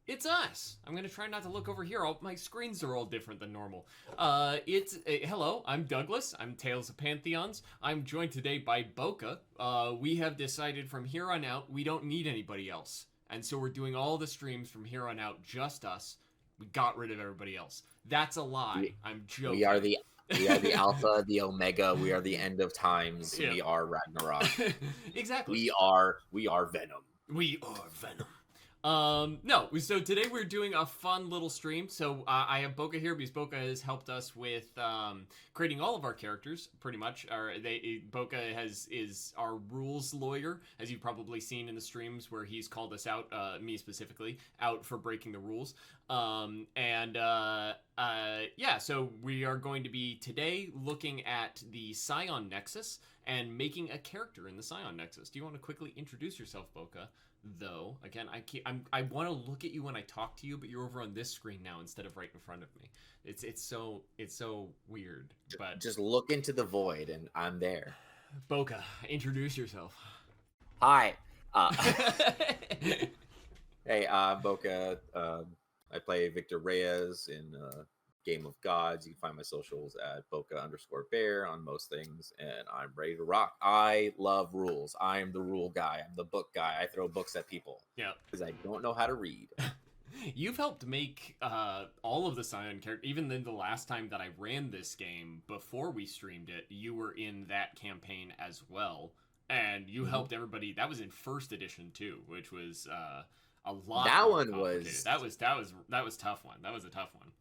It's us. I'm gonna try not to look over here. My screens are all different than normal. Hello. I'm Douglas. I'm Tales of Pantheons. I'm joined today by Boca. We have decided from here on out we don't need anybody else, and so we're doing all the streams from here on out, just us. We got rid of everybody else. That's a lie. We, I'm we are joking. the Alpha, the Omega. We are the end of times. Yeah. We are Ragnarok. Exactly. We are Venom. We are Venom. No, so today we're doing a fun little stream. So I have Boca here because Boca has helped us with creating all of our characters, pretty much. Boca is our rules lawyer, as you've probably seen in the streams where he's called us out, me specifically, out for breaking the rules. Yeah, so we are going to be today looking at the Scion Nexus and making a character in the Scion Nexus. Do you want to quickly introduce yourself, Boca? Though again, I want to look at you when I talk to you, but you're over on this screen now instead of right in front of me. It's so weird. But Just look into the void, and I'm there. Boca, introduce yourself. Hi. Hey, Boca. I play Victor Reyes in Game of Gods. You can find my socials at Boca_bear on most things, and I'm ready to rock. I love rules. I am the rule guy. I'm the book guy. I throw books at people. Yeah. Because I don't know how to read. You've helped make all of the Scion characters. Even then, the last time that I ran this game, before we streamed it, you were in that campaign as well. And you helped everybody. That was in first edition too, which was a lot. That more one was that was tough one. That was a tough one.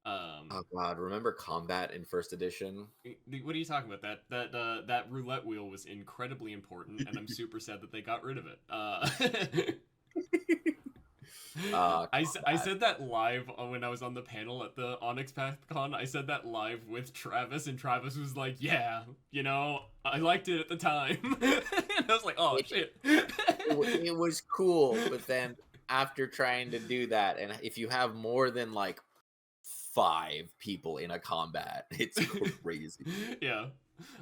Oh god, remember combat in first edition? What are you talking about? That roulette wheel was incredibly important, and I'm super sad that they got rid of it. I said that live when I was on the panel at the Onyx PathCon. I said that live with Travis, and Travis was like, "Yeah, you know, I liked it at the time." And I was like, "Oh shit!" It was cool, but then after trying to do that, and if you have more than like 5 people in a combat, it's crazy. Yeah.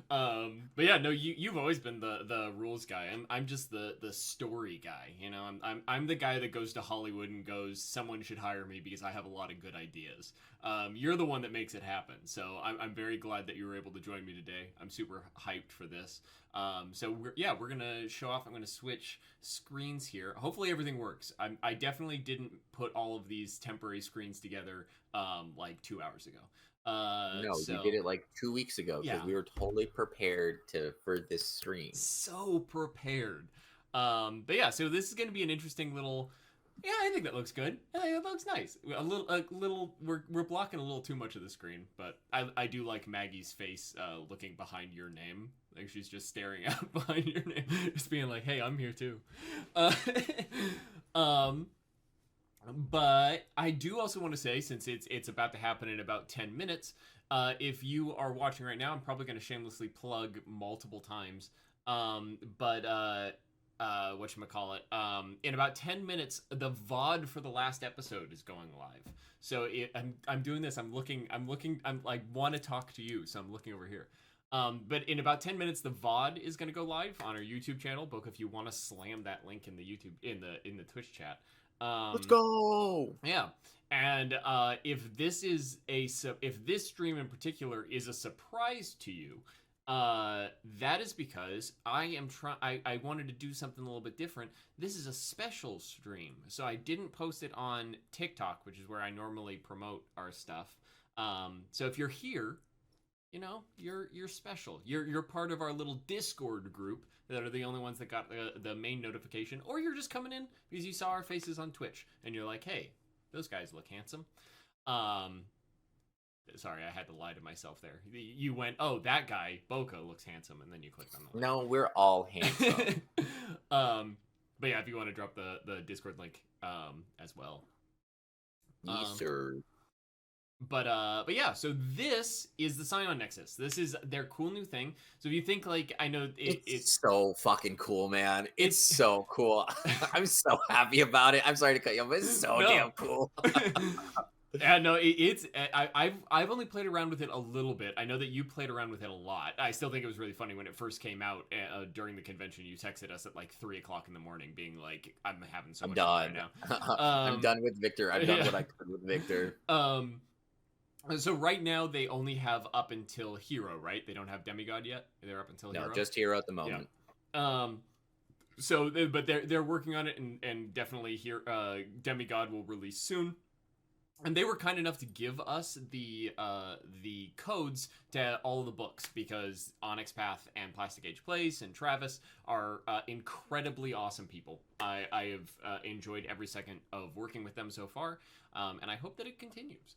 But yeah, no, you've always been the rules guy. I'm just the story guy. You know, I'm the guy that goes to Hollywood and goes, someone should hire me because I have a lot of good ideas. You're the one that makes it happen. So I'm very glad that you were able to join me today. I'm super hyped for this. So we're gonna show off. I'm gonna switch screens here. Hopefully everything works. I definitely didn't put all of these temporary screens together like 2 hours ago. No, you did it like 2 weeks ago because we were totally prepared for this stream. So prepared. But yeah, so this is going to be an interesting little. Yeah, I think that looks good. I think that looks nice. A little. We're blocking a little too much of the screen, but I do like Maggie's face looking behind your name. Like she's just staring out behind your name, just being like, "Hey, I'm here too." But I do also want to say, since it's about to happen in about 10 minutes, if you are watching right now, I'm probably going to shamelessly plug multiple times. Whatchamacallit, in about 10 minutes, the VOD for the last episode is going live. So I'm doing this. I'm like, want to talk to you, so I'm looking over here. But in about 10 minutes, the VOD is going to go live on our YouTube channel. Boca, if you want to slam that link in the YouTube in the Twitch chat. Let's go. Yeah, and if this stream in particular is a surprise to you, that is because I wanted to do something a little bit different. This is a special stream, so I didn't post it on TikTok, which is where I normally promote our stuff. So if you're here, you know, you're special. You're part of our little Discord group that are the only ones that got the main notification, or you're just coming in because you saw our faces on Twitch and you're like, hey, those guys look handsome. Sorry, I had to lie to myself there. You went, oh, that guy Boca looks handsome, and then you clicked on the link. No, we're all handsome. But yeah, if you want to drop the Discord link as well. Yes, sir. But yeah, so this is the Scion Nexus. This is their cool new thing. So if you think, like, I know it's so fucking cool, man. It's so cool. I'm so happy about it. I'm sorry to cut you off, but it's so damn cool. Yeah, no, I've only played around with it a little bit. I know that you played around with it a lot. I still think it was really funny when it first came out during the convention. You texted us at like 3 o'clock in the morning, being like, "I'm having so I'm much fun right done. now." I'm done with Victor. I've done Yeah. what I could with Victor. Um, so right now they only have up until Hero, right? They don't have Demigod yet. They're up until No, Hero. just hero at the Yeah. moment. But they're working on it, and definitely here, Demigod will release soon. And they were kind enough to give us the codes to all of the books, because Onyx Path and Plastic Age Plays and Travis are incredibly awesome people. I have enjoyed every second of working with them so far, and I hope that it continues.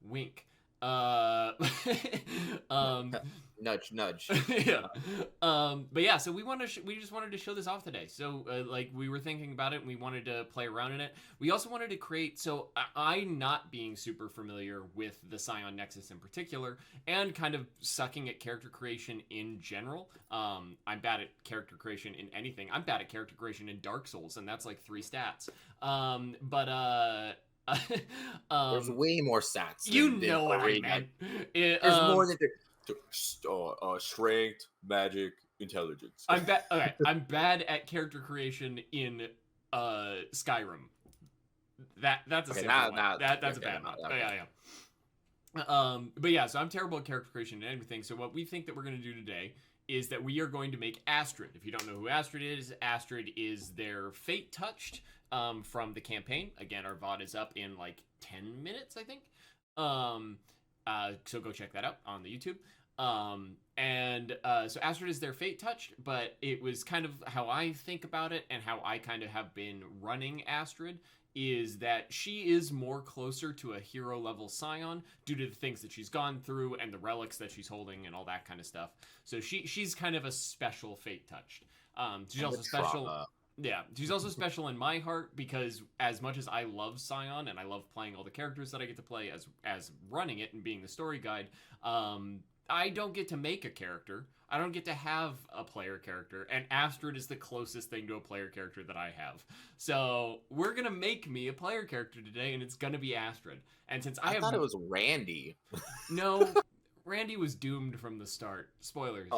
Wink. Uh, um, Nudge, nudge. yeah. But yeah, so we just wanted to show this off today. So like we were thinking about it and we wanted to play around in it. We also wanted to create, so I not being super familiar with the Scion Nexus in particular, and kind of sucking at character creation in general. I'm bad at character creation in anything. I'm bad at character creation in Dark Souls, and that's like 3 stats. There's way more stats. You than know what I arena. meant. There's more than strength, magic, intelligence. I'm bad. Okay, I'm bad at character creation in Skyrim. That's a Okay, simple one. That's a okay, bad one. okay. Yeah. But yeah, so I'm terrible at character creation and everything. So what we think that we're going to do today is that we are going to make Astrid. If you don't know who Astrid is their Fate Touched from the campaign. Again, our VOD is up in like 10 minutes, I think. So go check that out on the YouTube. So Astrid is their Fate Touched, but it was kind of how I think about it, and how I kind of have been running Astrid, is that she is more closer to a hero level Scion due to the things that she's gone through and the relics that she's holding and all that kind of stuff. So she's kind of a special Fate Touched. She's also special. Trauma. Yeah, she's also special in my heart, because as much as I love Scion and I love playing all the characters that I get to play as running it and being the story guide, I don't get to make a character. I don't get to have a player character, and Astrid is the closest thing to a player character that I have. So we're gonna make me a player character today, and it's gonna be Astrid. And since I thought it was Randy. No, Randy was doomed from the start. Spoilers.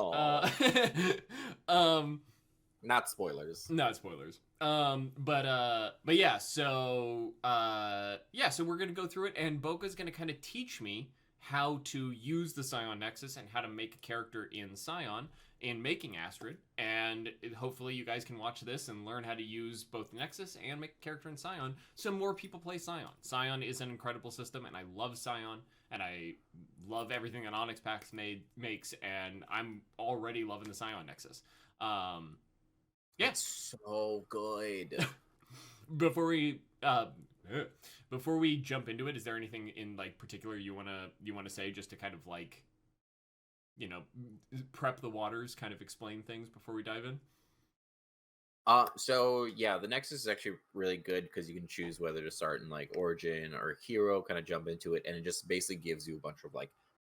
Not spoilers. Not spoilers. But yeah, so we're gonna go through it, and Boca's gonna kind of teach me how to use the Scion Nexus and how to make a character in Scion in making Astrid, and hopefully you guys can watch this and learn how to use both Nexus and make a character in Scion, so more people play Scion. Scion is an incredible system, and I love Scion, and I love everything that Onyx Pax makes, and I'm already loving the Scion Nexus. It's so good. Before we jump into it, is there anything in like particular you wanna say, just to kind of like, prep the waters, kind of explain things before we dive in? So yeah, the Nexus is actually really good because you can choose whether to start in like Origin or Hero, kind of jump into it, and it just basically gives you a bunch of like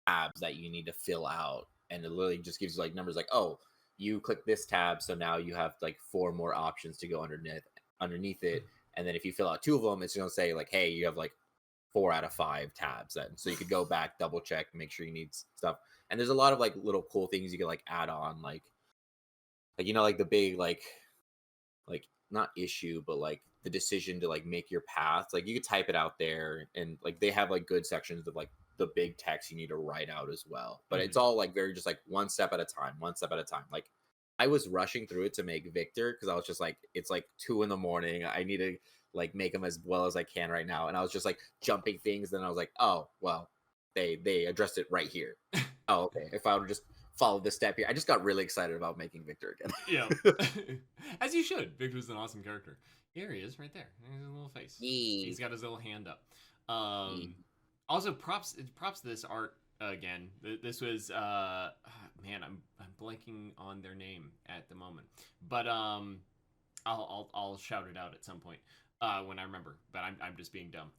tabs that you need to fill out, and it literally just gives you like numbers like, oh, you click this tab, so now you have like 4 more options to go underneath it, and then if you fill out 2 of them, it's gonna say like, hey, you have like 4 out of 5 tabs then, so you could go back, double check, make sure you need stuff. And there's a lot of like little cool things you can like add on, like like the big like not issue, but like the decision to like make your path, like you could type it out there, and like they have like good sections of like the big text you need to write out as well, but it's all like very just like one step at a time. Like I was rushing through it to make Victor because I was just like, it's like 2 a.m, I need to like make him as well as I can right now, and I was just like jumping things, then I was like, oh well, they addressed it right here. Oh, okay, if I would just follow this step here. I just got really excited about making Victor again. Yeah. As you should. Victor's an awesome character. Here he is, right there. Here's his little face. He's got his little hand up. Also, props to this art again. This was man, I'm blanking on their name at the moment, but I'll shout it out at some point when I remember. But I'm just being dumb.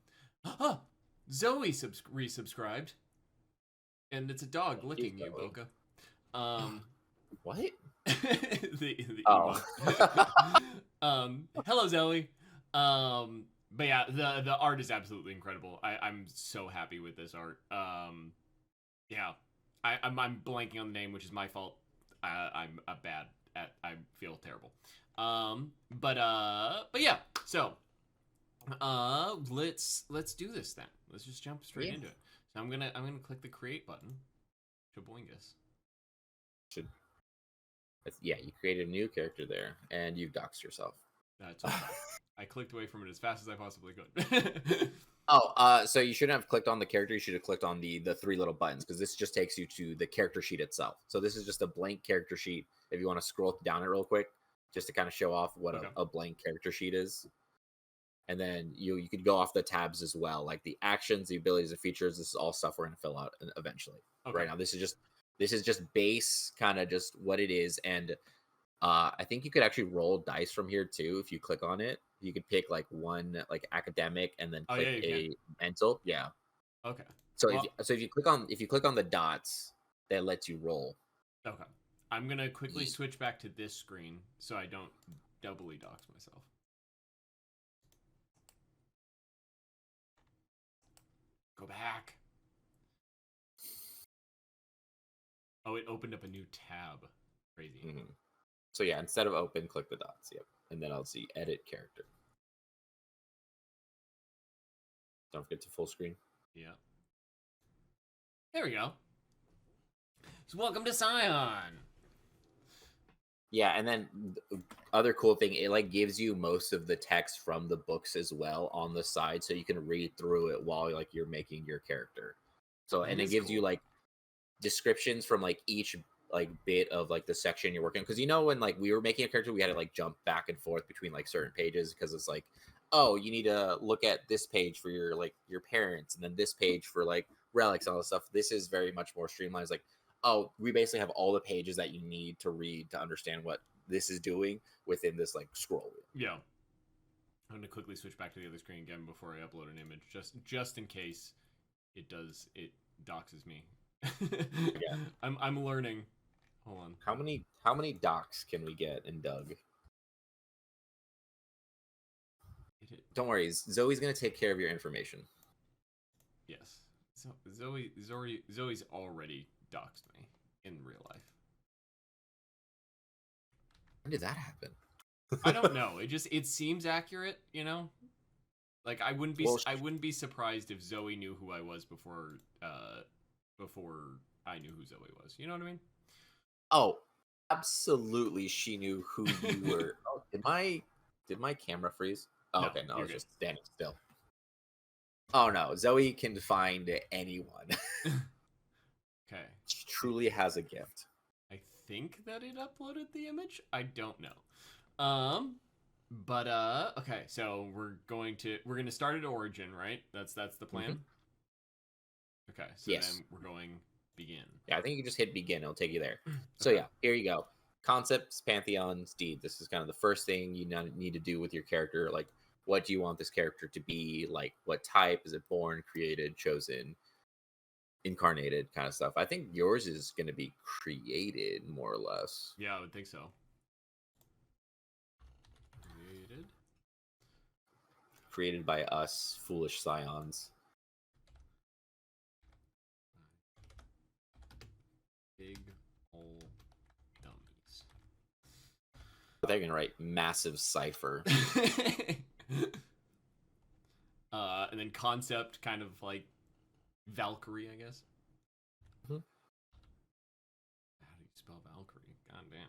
Zoe resubscribed, and it's a dog licking you, Boca. What? the hello, Zoe. But yeah, the art is absolutely incredible. I'm so happy with this art. Yeah, I'm blanking on the name, which is my fault. I'm a bad at. I feel terrible. But yeah. So let's do this then. Let's just jump straight Yeah. into it. So I'm gonna click the create button. Shaboingus. Should yeah, you created a new character there, and you've doxed yourself. That's okay. I clicked away from it as fast as I possibly could. So you shouldn't have clicked on the character. You should have clicked on the three little buttons because this just takes you to the character sheet itself. So this is just a blank character sheet. If you want to scroll down it real quick, just to kind of show off what Okay. a blank character sheet is, and then you could go off the tabs as well, like the actions, the abilities, the features. This is all stuff we're gonna fill out eventually. Okay. Right now, this is just base, kind of just what it is, and I think you could actually roll dice from here too. If you click on it, you could pick like one like academic and then Oh, click yeah, you a mental. Yeah. Okay. So Well, if you click on the dots, that lets you roll. okay. I'm gonna quickly Ye- switch back to this screen so I don't doubly dox myself. Go back. Oh, it opened up a new tab. Crazy. Mhm. So yeah, instead of open, click the dots. Yep. And then I'll see edit character. Don't forget to full screen. Yeah. There we go. So welcome to Scion. Yeah, and then the other cool thing, it like gives you most of the text from the books as well on the side, so you can read through it while like you're making your character. So That and it is gives you cool. like descriptions from like each like bit of like the section you're working, because you know when like we were making a character, we had to like jump back and forth between like certain pages because it's like, oh, you need to look at this page for your like your parents, and then this page for like relics and all this stuff. This is very much more streamlined. It's like, oh, we basically have all the pages that you need to read to understand what this is doing within this like scroll wheel. Yeah. I'm gonna quickly switch back to the other screen again before I upload an image, just in case it doxes me. Yeah. I'm learning. Hold on. How many docs can we get in Doug? Don't worry, Zoe's gonna take care of your information. Yes. So Zoe's already doxed me in real life. When did that happen? I don't know. It seems accurate, you know? Like I wouldn't be Well, I wouldn't be surprised if Zoe knew who I was before I knew who Zoe was. You know what I mean? Oh, absolutely. She knew who you were. Oh, did my camera freeze? Oh, No, okay. No, I you're was good. just standing still. Oh no, Zoe can find anyone. Okay. She truly has a gift. I think that it uploaded the image. I don't know. But okay, so we're gonna start at origin, right? That's the plan. Okay, so Yes. then we're going begin. Yeah, I think you just hit begin. It'll take you there. So Okay. yeah, here you go. Concepts, pantheons, deed. This is kind of the first thing you need to do with your character. Like, what do you want this character to be? Like, what type is it? Born, created, chosen, incarnated, kind of stuff. I think yours is going to be created more or less. Yeah, I would think so. Created. Created by us, foolish scions. Big ol' dummies. They're going to write massive cipher. And then concept, kind of like Valkyrie, I guess. Mhm. How do you spell Valkyrie? God damn.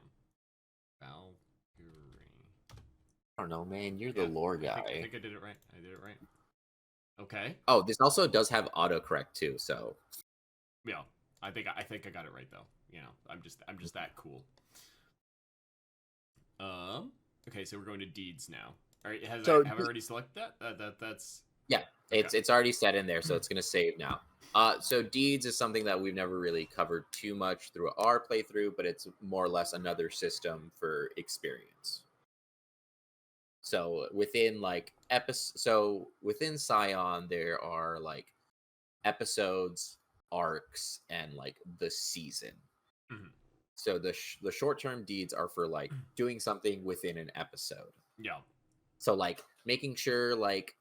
Valkyrie. I don't know, man. You're the lore guy. I think I did it right. I did it right. Okay. Oh, this also does have autocorrect too. So Yeah. I think I got it right though. You know, I'm just that cool. Okay, so we're going to deeds now. All right, have I already selected that? That's yeah, okay. it's already set in there, so it's gonna save now. So deeds is something that we've never really covered too much through our playthrough, but it's more or less another system for experience. So within like within Scion, there are like episodes, arcs, and like the season. Mhm. So the short term deeds are for like doing something within an episode. Yeah. So like making sure like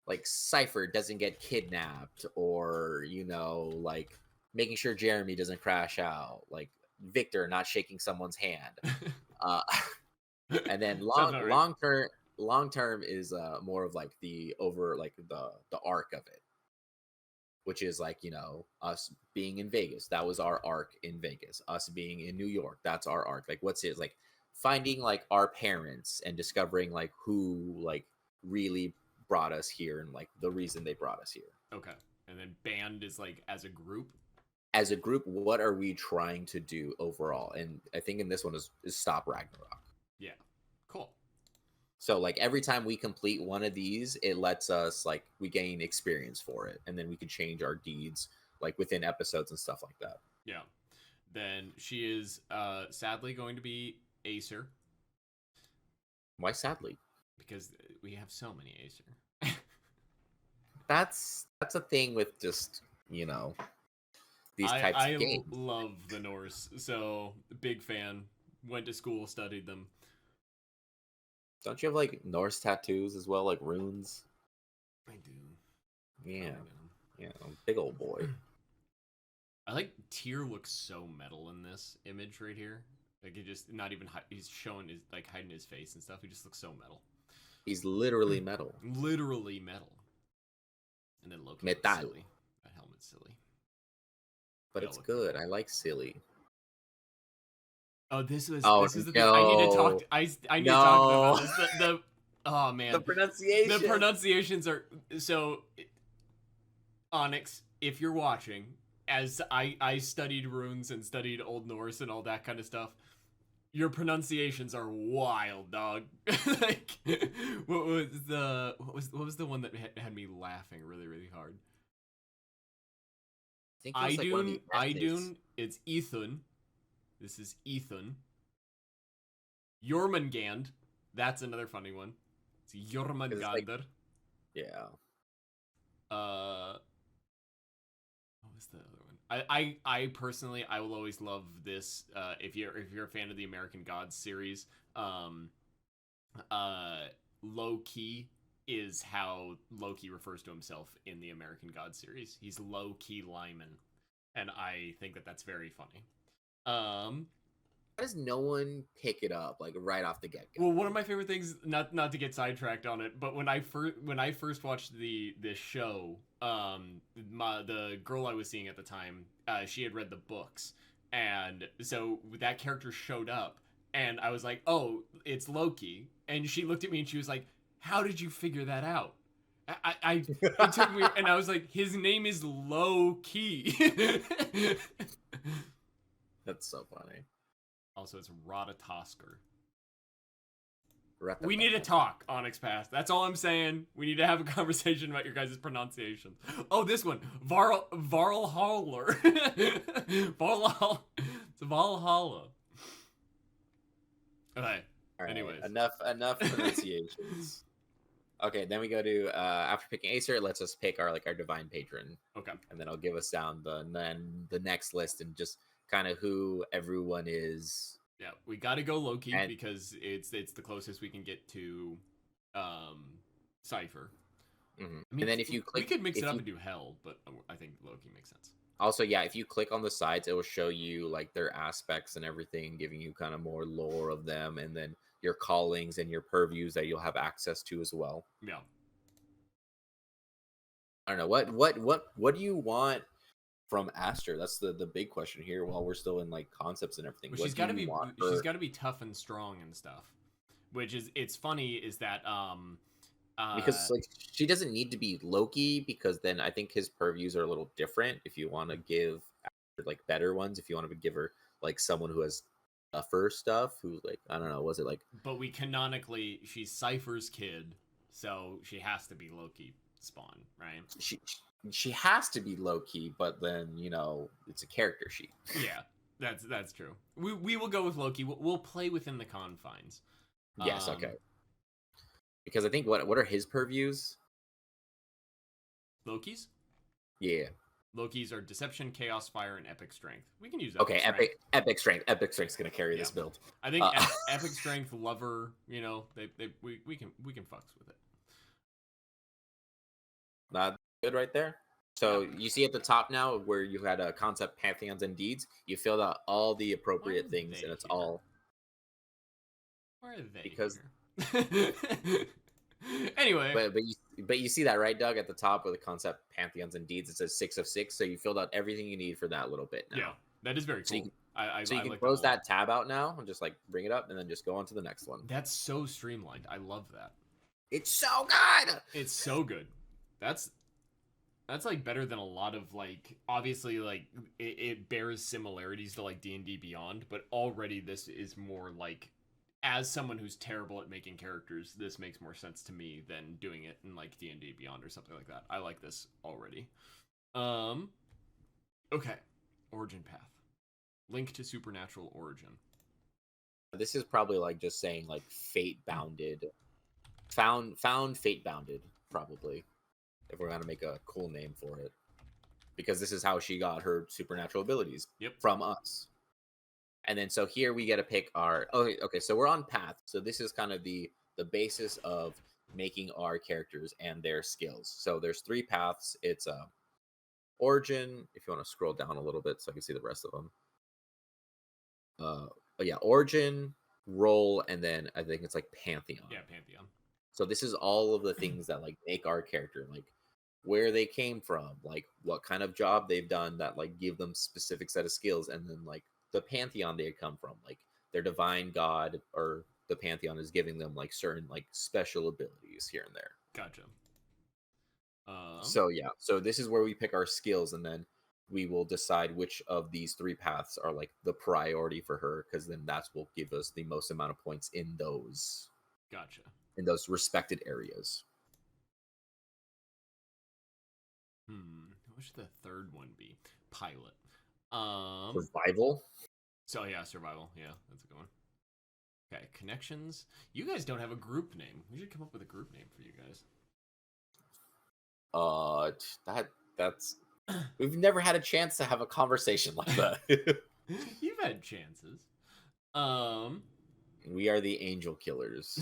like Cypher doesn't get kidnapped, or like making sure Jeremy doesn't crash out, like Victor not shaking someone's hand. Uh, and then Sounds about right. long term is more of like the over like the arc of it, which is like us being in Vegas. That was our arc in Vegas. Us being in New York. That's our arc. Like what's it like finding like our parents and discovering like who like really brought us here and like the reason they brought us here. Okay. And then band is like as a group. As a group, what are we trying to do overall? And I think in this one is stop Ragnarok. Yeah. Cool. So like every time we complete one of these, it lets us like we gain experience for it, and then we can change our deeds like within episodes and stuff like that. Yeah. Then she is sadly going to be Acer. Why sadly? Because we have so many Acer. That's a thing with just these types of games. I love the Norse, so big fan. Went to school, studied them. Don't you have like Norse tattoos as well, like runes? I do. Yeah, yeah, big old boy. I like Tyr looks so metal in this image right here. Like he just not even he's showing his like hiding his face and stuff. He just looks so metal. He's literally metal. Literally metal. And then Loki metal. Silly. That helmet's silly. But it's good. I like silly. Oh, this is no. the thing. I need to talk. I need to talk about this. The oh man, the pronunciation. The pronunciations are so. Onyx, if you're watching, as I studied runes and studied Old Norse and all that kind of stuff, your pronunciations are wild, dog. Like, what was the one that had me laughing really really hard? Idun. It's Ethan. This is Ethan. Jormungand. That's another funny one. It's Jormungandr. Like, yeah. What was the other one? I personally I will always love this. If you're a fan of the American Gods series, Low-key is how Loki refers to himself in the American Gods series. He's Low-key Lyman, and I think that's very funny. How does no one pick it up like right off the get-go? Well, one of my favorite things, not to get sidetracked on it, but when I first watched this show, the girl I was seeing at the time, she had read the books, and so that character showed up, and I was like, "Oh, it's Loki," and she looked at me and she was like, "How did you figure that out?" It took me, and I was like, "His name is Low-key." That's so funny. Also, it's Ratatosker. We need to talk, Onyx Pass. That's all I'm saying. We need to have a conversation about your guys' pronunciations. Oh, this one. Varlhaller. It's Valhalla. Okay. All right, anyways. Enough pronunciations. Okay, then we go to after picking Acer, it lets us pick our divine patron. Okay. And then I'll give us down the next list and just kind of who everyone is. Yeah, we got to go Loki because it's the closest we can get to Cypher. Mm-hmm. I mean, and then if you click, we could mix it up and do Hell, but I think Loki makes sense. Also, yeah, if you click on the sides, it will show you like their aspects and everything, giving you kind of more lore of them, and then your callings and your purviews that you'll have access to as well. Yeah. I don't know what do you want from Aster? That's the big question here. While we're still in like concepts and everything, well, she's got to be tough and strong and stuff. Which is it's funny is that because like she doesn't need to be Loki, because then I think his purviews are a little different. If you want to give Aster like better ones, if you want to give her like someone who has tougher stuff, who's like I don't know, was it like? But we canonically she's Cypher's kid, so she has to be Loki spawn, right? She has to be Loki, but then it's a character sheet. Yeah, that's true. We will go with Loki. We'll play within the confines. Yes, okay. Because I think what are his purviews? Loki's? Yeah. Loki's are Deception, Chaos, Fire, and Epic Strength. We can use Epic Strength. Epic Strength. Epic Strength's gonna carry this build. I think Epic Strength, Lover. We can fucks with it. Good right there. So you see at the top now where you had a concept pantheons and deeds. You filled out all the Why appropriate are things, they and it's here? all Why are they because. here? Anyway. But you see that right, Doug, at the top where the concept pantheons and deeds. It says 6 of 6. So you filled out everything you need for that little bit now. Yeah, that is very So you cool. can, I so you can like close that. that tab out now and just like bring it up and then just go on to the next one. That's so streamlined. I love that. It's so good. It's so good. That's like better than a lot of like, obviously like it bears similarities to like D&D Beyond, but already this is more like, as someone who's terrible at making characters, this makes more sense to me than doing it in like D&D Beyond or something like that. I like this already. Okay. Origin path. Link to supernatural origin. This is probably like just saying like fate bounded, found fate bounded, probably, if we're gonna make a cool name for it, because this is how she got her supernatural abilities. Yep. From us. And then so here we get to pick our okay, so we're on path. So this is kind of the basis of making our characters and their skills. So there's 3 paths. It's origin, if you want to scroll down a little bit so I can see the rest of them. But yeah, origin, role, and then I think it's like pantheon. Yeah, pantheon. So this is all of the things that like make our character, like where they came from, like what kind of job they've done that like give them specific set of skills, and then like the pantheon they come from, like their divine god or the pantheon is giving them like certain like special abilities here and there. Gotcha. So yeah, so this is where we pick our skills, and then we will decide which of these 3 paths are like the priority for her, because then that's will give us the most amount of points in those. Gotcha. In those respected areas. What should the third one be? Pilot. Survival. So yeah, survival. Yeah, that's a good one. Okay, connections. You guys don't have a group name. We should come up with a group name for you guys. That's we've never had a chance to have a conversation like that. You've had chances. We are the angel killers.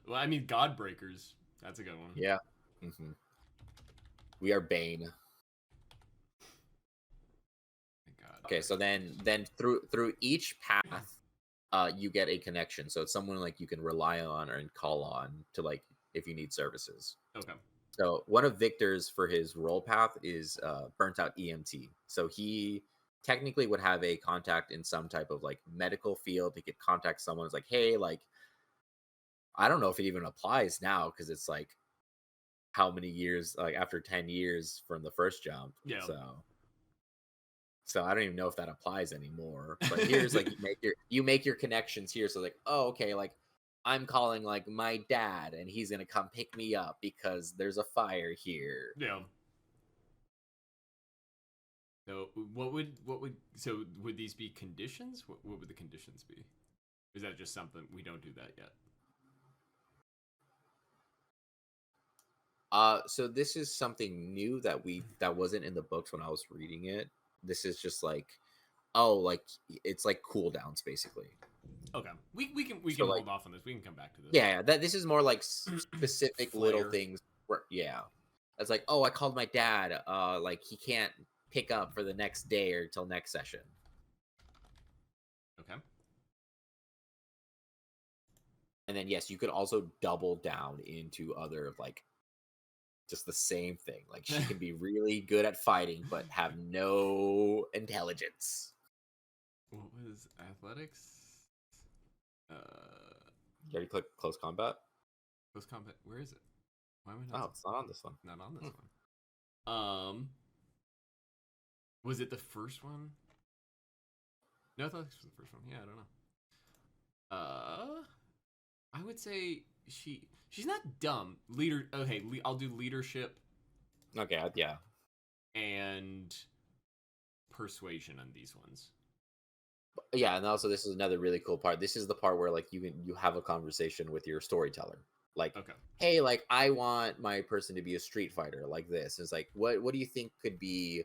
Well, I mean, God Breakers. That's a good one. Yeah. Mm-hmm. We are Bane. God. Okay, so then through each path, you get a connection. So it's someone like you can rely on or call on to like if you need services. Okay. So one of Victor's for his role path is burnt out EMT. So he technically would have a contact in some type of like medical field. He could contact someone who's like, hey, like, I don't know if it even applies now because it's like how many years, like after 10 years from the first jump. Yeah. So I don't even know if that applies anymore. But here's like you make your connections here. So like, oh, okay, like I'm calling like my dad and he's gonna come pick me up because there's a fire here. Yeah. So would these be conditions? What would the conditions be? Is that just something we don't do that yet? So this is something new that wasn't in the books when I was reading it. This is just like, like it's like cooldowns basically. Okay, we can like, hold off on this. We can come back to this. Yeah, this is more like specific little things. Yeah, it's like, I called my dad. Like he can't pick up for the next day or till next session. Okay. And then yes, you could also double down into other like just the same thing. Like she can be really good at fighting but have no intelligence. What was athletics? You already click close combat? Close combat. Where is it? Why am I not? Oh, it's not on this one. Not on this one. Was it the first one? No, athletics was the first one. Yeah, I don't know. I would say she's not dumb. Leader. Okay, I'll do leadership. Okay, yeah. And persuasion on these ones. Yeah, and also this is another really cool part. This is the part where like you have a conversation with your storyteller. Like, okay, hey, like I want my person to be a street fighter like this. It's like, what do you think could be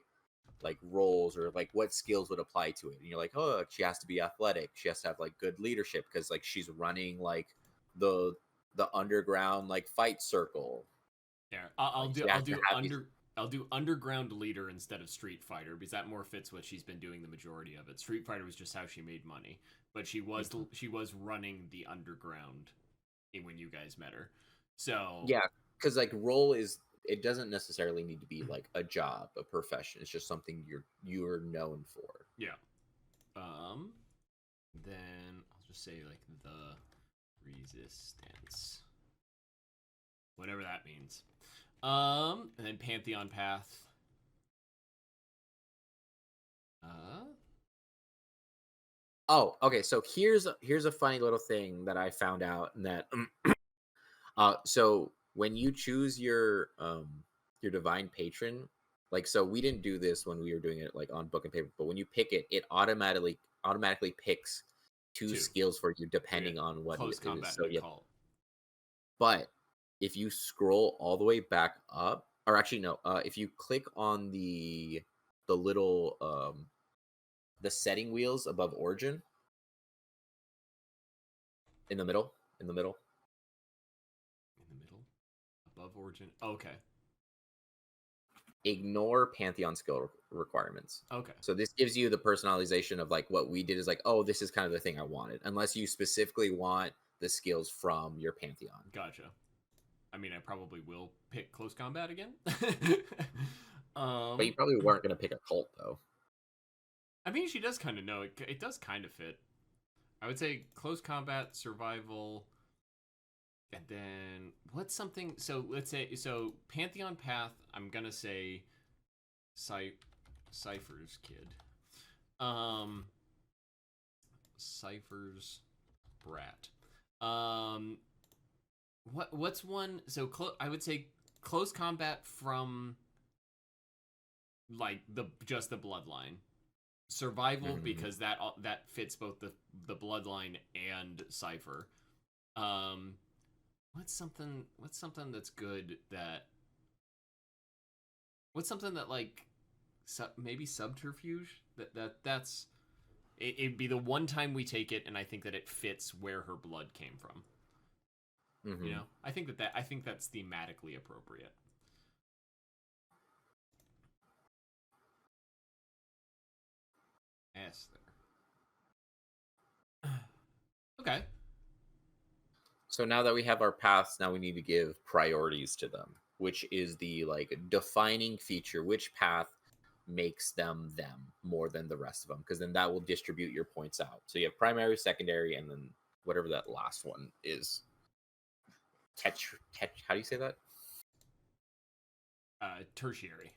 like roles or like what skills would apply to it? And you're like, oh, she has to be athletic. She has to have like good leadership because like she's running like the underground like fight circle. Yeah, I'll do I'll do underground leader instead of Street Fighter because that more fits what she's been doing the majority of it. Street Fighter was just how she made money, but she was running the underground when you guys met her. So Yeah, because like role is it doesn't necessarily need to be like a job, a profession. It's just something you're known for. yeah. Then I'll just say like the resistance, whatever that means. And then Pantheon Path. Oh, okay. So here's a funny little thing that I found out that so when you choose your divine patron, like so we didn't do this when we were doing it like on book and paper, but when you pick it, it automatically picks two Two. skills for you depending Yeah. on what Close it combat is. So and yeah, occult. but if you scroll all the way back up, or actually no, if you click on the little the setting wheels above origin in the middle, in the middle, In the middle, above origin. Okay. ignore Pantheon skill requirements. Okay. So this gives you the personalization of like what we did is like, oh, this is kind of the thing I wanted, unless you specifically want the skills from your Pantheon. Gotcha. I mean, I probably will pick close combat again. But you probably weren't going to pick a cult though. I mean, she does kind of know it. It does kind of fit. I would say close combat, survival, and then what's something? So let's say Pantheon Path. I'm gonna say, Cypher's kid. Cypher's brat. What's one? So I would say close combat from like just the bloodline. Survival because that fits both the bloodline and Cypher. What's something that's good that like maybe subterfuge that's it'd be the one time we take it, and I think that it fits where her blood came from. You know, I think that's thematically appropriate. S there. Okay. So now that we have our paths, now we need to give priorities to them, which is the like defining feature. Which path makes them more than the rest of them? Because then that will distribute your points out. So you have primary, secondary, and then whatever that last one is. How do you say that? Tertiary.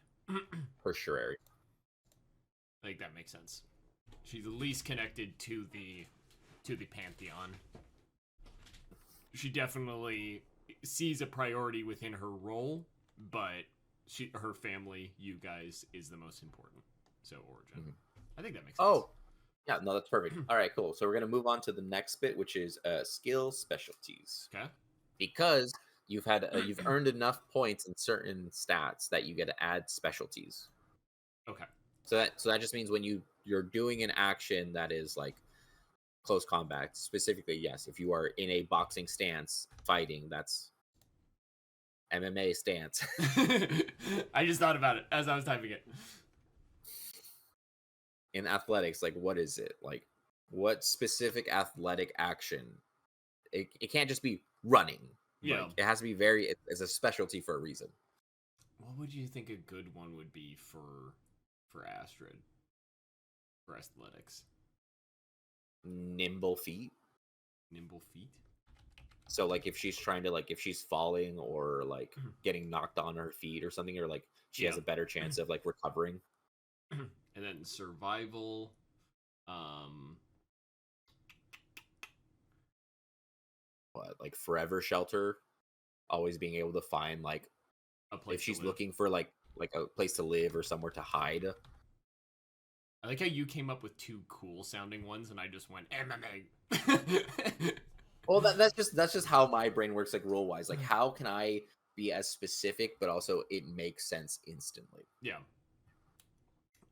Tertiary. I think that makes sense. She's the least connected to the pantheon. She definitely sees a priority within her role, but her family, you guys, is the most important. So origin. I think that makes sense. Oh, yeah, no, that's perfect. All right, cool. So we're gonna move on to the next bit, which is skill specialties. Okay. Because you've earned enough points in certain stats that you get to add specialties. Okay. So that just means when you're doing an action that is like close combat, specifically, yes, if you are in a boxing stance fighting, that's MMA stance. I just thought about it as I was typing it. In athletics, like what is it? Like what specific athletic action? It can't just be running. Yeah. Like, it has to be it's a specialty for a reason. What would you think a good one would be for Astrid? For athletics. Nimble feet. Nimble feet? So like if she's trying to if she's falling or like getting knocked on her feet or something, or like she has a better chance of like recovering. And then survival, what, like forever shelter, always being able to find like a place if she's to live. looking for like a place to live or somewhere to hide. I like how you came up with two cool sounding ones and I just went MMA. Well, that's just how my brain works, like rule wise. Like, how can I be as specific, but also it makes sense instantly? Yeah.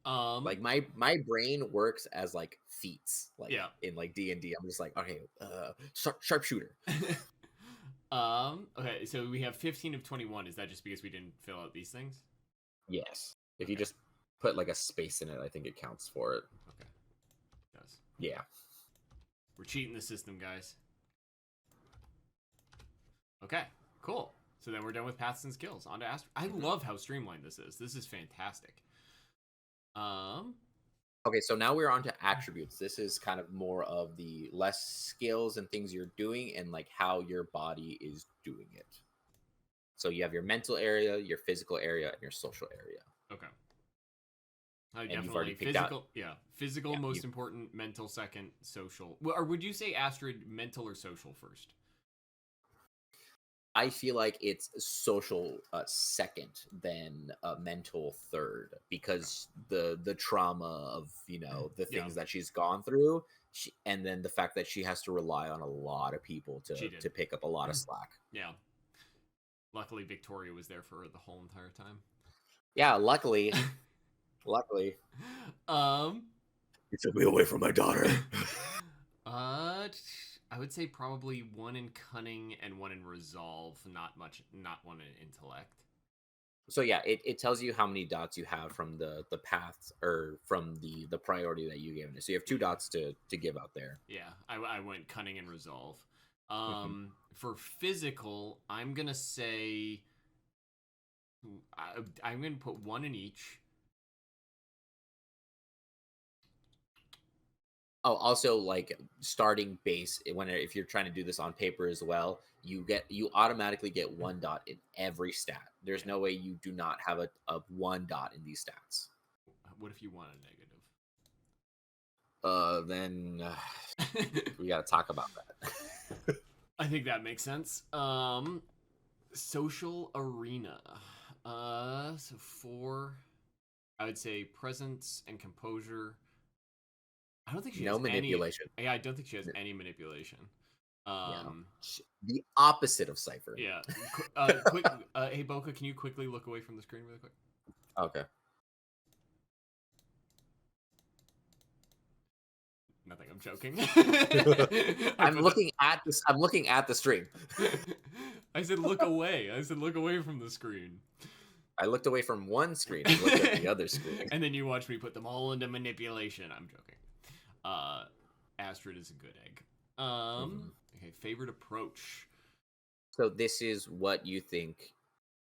Like my brain works as like feats, like in like D&D. I'm just like, okay, sharpshooter. Okay, so we have 15 of 21. Is that just because we didn't fill out these things? Yes. If you Okay. just put like a space in it, I think it counts for it. Okay. It does. Yeah. We're cheating the system, guys. Okay. Cool. So then we're done with paths and skills. On to Astro. I Mhm. love how streamlined this is. This is fantastic. Um. Okay, so now we're on to attributes. This is kind of more of the less skills and things you're doing and like how your body is doing it. So you have your mental area, your physical area, and your social area. Okay. I And you've already definitely picked out. physical. Yeah, physical Yeah, most you. important. Mental second. Social. Or would you say Astrid mental or social first? I feel like it's social second, then mental third, Okay. because the trauma of the Yeah, things that she's gone through, and then the fact that she has to rely on a lot of people she to did. to pick up a lot of slack. Yeah. Luckily, Victoria was there for the whole entire time. Yeah, luckily, um. you took me away from my daughter. uh, I would say probably one in cunning and one in resolve. Not much. Not one in intellect. So yeah, it tells you how many dots you have from the paths or from the priority that you gave it. So you have two Yeah. dots to give out there. Yeah. I went cunning and resolve. Hmm. For physical, I'm gonna say I'm gonna put one in each. Oh, also like starting base if you're trying to do this on paper as well, you automatically get one dot in every stat. There's Yeah. no way you do not have a one dot in these stats. What if you want a negative? Then we got to talk about that. I think that makes sense. Social arena. So four. I would say presence and composure. I don't think she No has any. manipulation. Yeah, I don't think she has any manipulation. Yeah, Um, the opposite of Cipher. yeah. Quick. Hey, Boca, can you quickly look away from the screen really quick? Okay. Nothing. I'm joking. I I'm put the. looking at this. I'm looking at the stream. I said look away. I said look away from the screen. I looked away from one screen and looked at the other screen. And then you watch me put them all into manipulation. I'm joking. Astrid is a good egg. Mhm. Okay, favorite approach. So this is what you think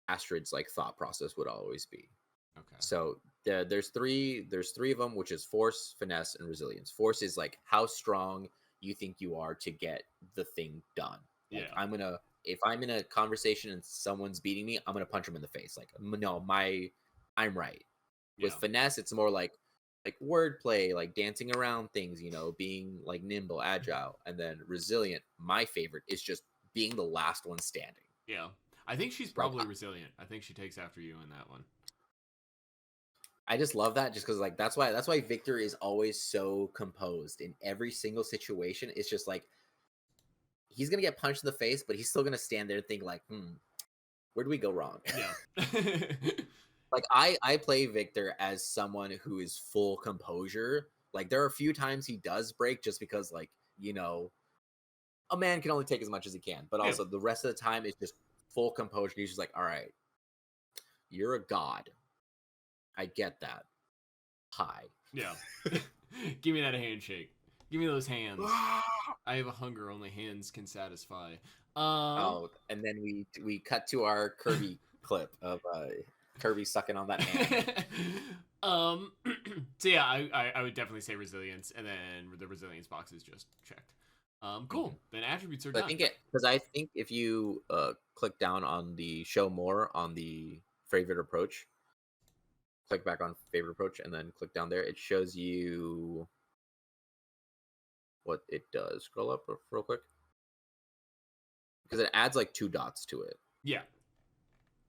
Astrid's like thought process would always be. Okay. So there's three of them, which is force, finesse, and resilience. Force is like how strong you think you are to get the thing done. Like Yeah. if I'm in a conversation and someone's beating me, I'm gonna punch them in the face. Like no, I'm right. With Yeah. finesse, it's more like wordplay, like dancing around things, being like nimble, agile, and then resilient. My favorite is just being the last one standing. Yeah. I think she's Like probably resilient. I think she takes after you in that one. I just love that just because like that's why Victor is always so composed in every single situation. It's just like he's gonna get punched in the face, but he's still gonna stand there and think like, where do we go wrong? Yeah. Like I play Victor as someone who is full composure. Like there are a few times he does break just because like, a man can only take as much as he can. But Yeah. also the rest of the time it's just full composure. He's just like, all right, you're a god. I get that. Hi. Yeah. Give me that handshake. Give me those hands. I have a hunger only hands can satisfy. Oh, and then we cut to our Kirby clip of Kirby sucking on that hand. um so yeah, I would definitely say resilience, and then the resilience box is just checked. Mhm. Cool. Then attributes are So done. I think if you click down on the show more on the favorite approach, click back on favorite approach, and then click down there, it shows you what it does. Scroll up real quick because it adds like two dots to it. Yeah.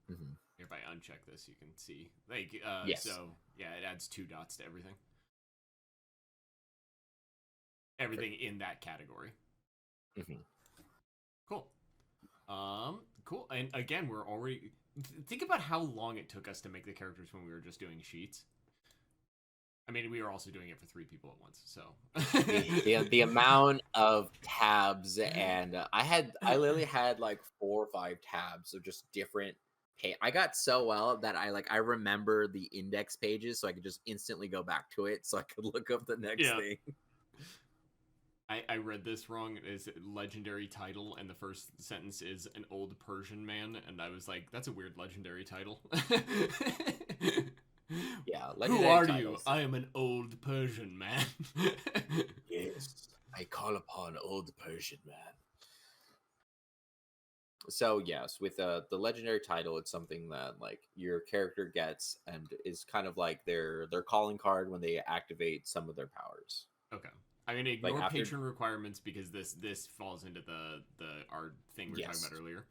Hmm. If I uncheck this, you can see Yes. so yeah, it adds 2 dots to everything. Everything in that category. Hmm. Cool. Cool. And again, we're already think about how long it took us to make the characters when we were just doing sheets. I mean, we were also doing it for 3 people at once, so The amount of tabs and I literally had like 4 or 5 tabs of just different I got so well that I remember the index pages, so I could just instantly go back to it, so I could look up the next Yeah. thing. I read this wrong. It's a legendary title, and the first sentence is an old Persian man, and I was like, that's a weird legendary title. Yeah, Who legendary are you? titles. I am an old Persian man. Yes, I call upon old Persian man. So yes, with the legendary title, it's something that like your character gets and is kind of like their calling card when they activate some of their powers. Okay. I'm gonna Like ignore after patron requirements because this falls into the our thing we were talking yes, about earlier.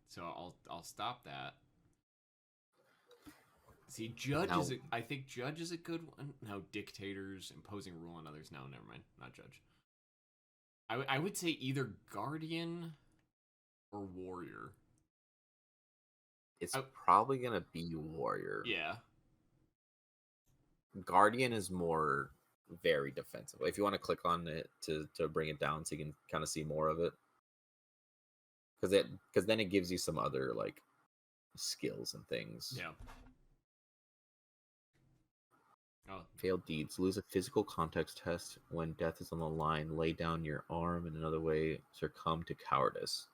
So I'll stop that. See, judge now is I think judge is a good one. No, dictators imposing rule on others. No, never mind, not judge. I would say either guardian or warrior. it's I, probably gonna be warrior. yeah, Guardian is more very defensive. If you want to click on it to bring it down so you can kind of see more of it, because then it gives you some other like skills and things. yeah. Oh, Failed deeds. Lose a physical context test when death is on the line. Lay down your arm in another way. Succumb to cowardice.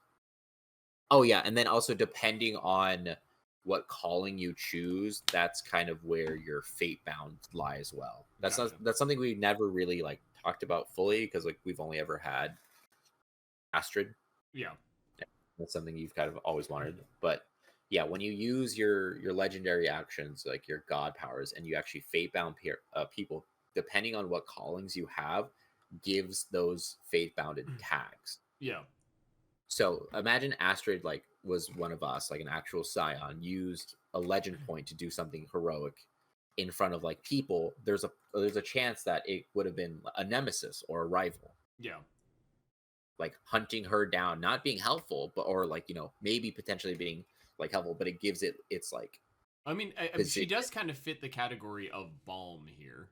Oh yeah, and then also depending on what calling you choose, that's kind of where your fate bound lie as well. gotcha. That's something we never really like talked about fully because like we've only ever had Astrid. Yeah, That's something you've kind of always wanted. But yeah, when you use your legendary actions, like your god powers, and you actually fate bound people, depending on what callings you have, gives those fate bounded tags. yeah, So imagine Astrid like was one of us, like an actual Scion, used a legend point to do something heroic in front of like people. There's a chance that it would have been a nemesis or a rival, yeah. like hunting her down, not being helpful, but or like maybe potentially being like helpful, but it gives it's like I mean, she position. does kind of fit the category of balm here,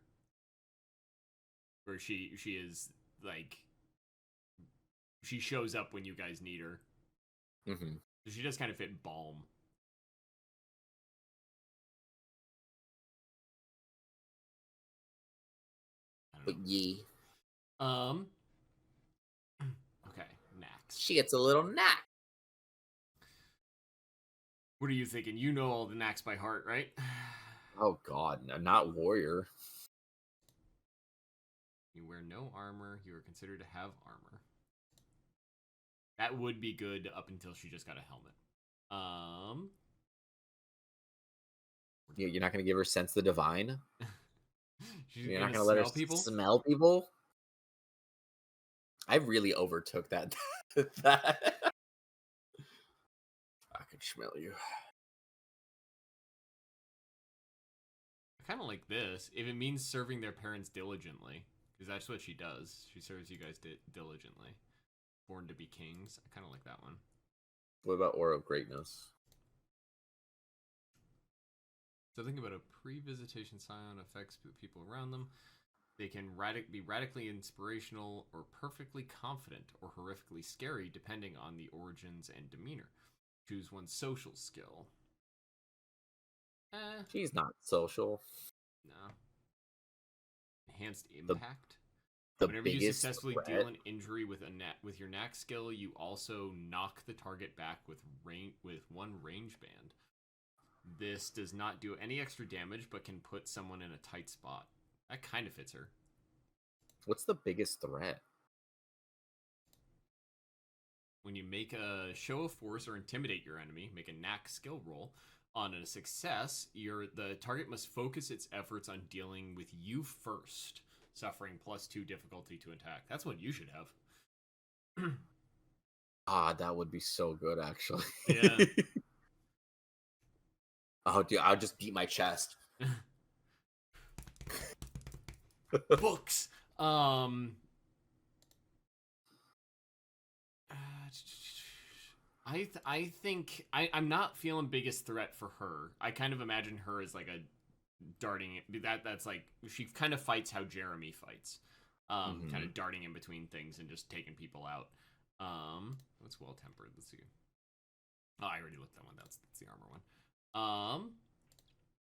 where she is like she shows up when you guys need her. Mm-hmm. So she does kind of fit balm. I don't But know. ye, Um. Okay, next. she gets a little knack. What are you thinking? You know all the knacks by heart, right? Oh God, no, not warrior. You wear no armor. You are considered to have armor. That would be good up until she just got a helmet. You're not gonna give her sense the divine. She's You're not gonna gonna let her smell people. smell people. I really overtook that. that. I can smell you. I kind of like this. If it means serving their parents diligently, because that's what she does. She serves you guys diligently. Born to be kings. I kind of like that one. What about Aura of Greatness? So think about a pre-visitation scion affects the people around them. They can be radically inspirational or perfectly confident or horrifically scary depending on the origins and demeanor. Choose one social skill. She's not social. No. Enhanced The impact. the Whenever you biggest successfully threat. deal an injury with with your knack skill, you also knock the target back with one range band. This does not do any extra damage, but can put someone in a tight spot. That kind of fits her. What's the biggest threat? When you make a show of force or intimidate your enemy, make a knack skill roll. On a success, the target must focus its efforts on dealing with you first, suffering +2 difficulty to attack. That's what you should have. That would be so good, actually. Yeah. Oh, dude, I'll just beat my chest. Books. I think I'm not feeling biggest threat for her. I kind of imagine her as like a darting that's like she kind of fights how Jeremy fights. Kind of darting in between things and just taking people out. What's well tempered? Let's see. Oh, I already looked at that one. That's the armor one.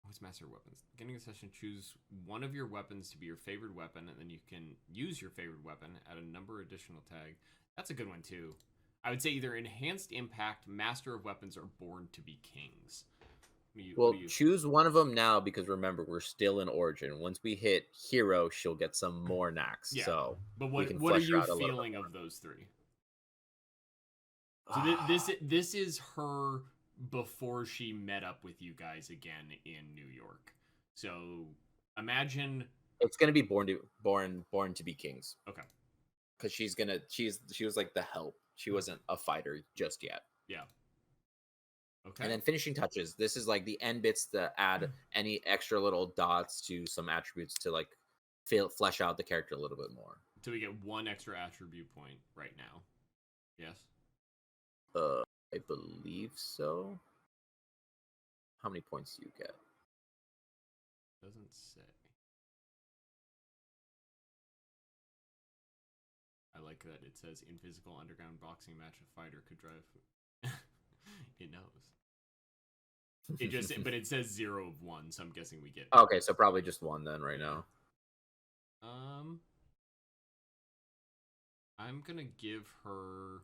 What's master weapons? Beginning of session, choose one of your weapons to be your favorite weapon, and then you can use your favorite weapon at a number additional tag. That's a good one too. I would say either enhanced impact, master of weapons, or born to be kings. Well, choose one of them now because remember we're still in Origin. Once we hit Hero, she'll get some more knacks. Yeah, So but we can what are flesh her you out a little bit feeling more. of those three? So this is her before she met up with you guys again in New York. So imagine It's gonna be born to be kings. Okay. Because she was like the help. She wasn't a fighter just yet. Yeah. Okay. And then finishing touches. This is like the end bits to add any extra little dots to some attributes to like flesh out the character a little bit more. So we get one extra attribute point right now. Yes. I believe so. How many points do you get? Doesn't say. I like that it says in physical underground boxing match a fighter could drive. It knows. It just but it says 0 of 1, so I'm guessing we get Okay, so probably just one then right now. I'm gonna give her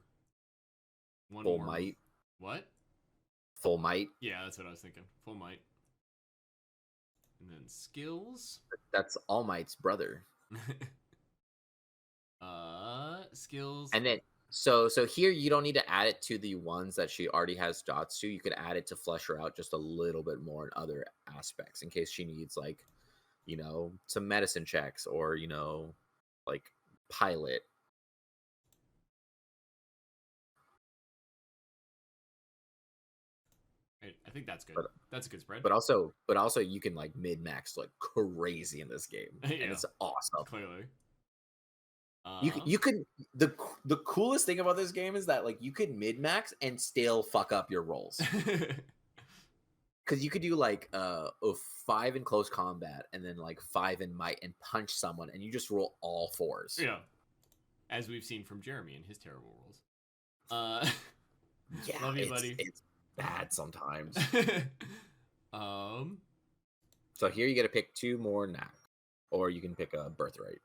one Full more. might. What? Full might. Yeah, that's what I was thinking. Full might. And then skills. That's All Might's brother. Skills. And then so here you don't need to add it to the ones that she already has dots to. You could add it to flesh her out just a little bit more in other aspects in case she needs like, some medicine checks or, like pilot. I think that's good. That's a good spread. But also you can like mid max like crazy in this game. Yeah, and it's awesome. Clearly. You could the coolest thing about this game is that like you could mid max and still fuck up your rolls. Because you could do like a 5 in close combat and then like 5 in might and punch someone and you just roll all 4s. Yeah, as we've seen from Jeremy in his terrible rolls. Yeah, love you, buddy. It's bad sometimes. So here you get to pick 2 more knack, or you can pick a birthright.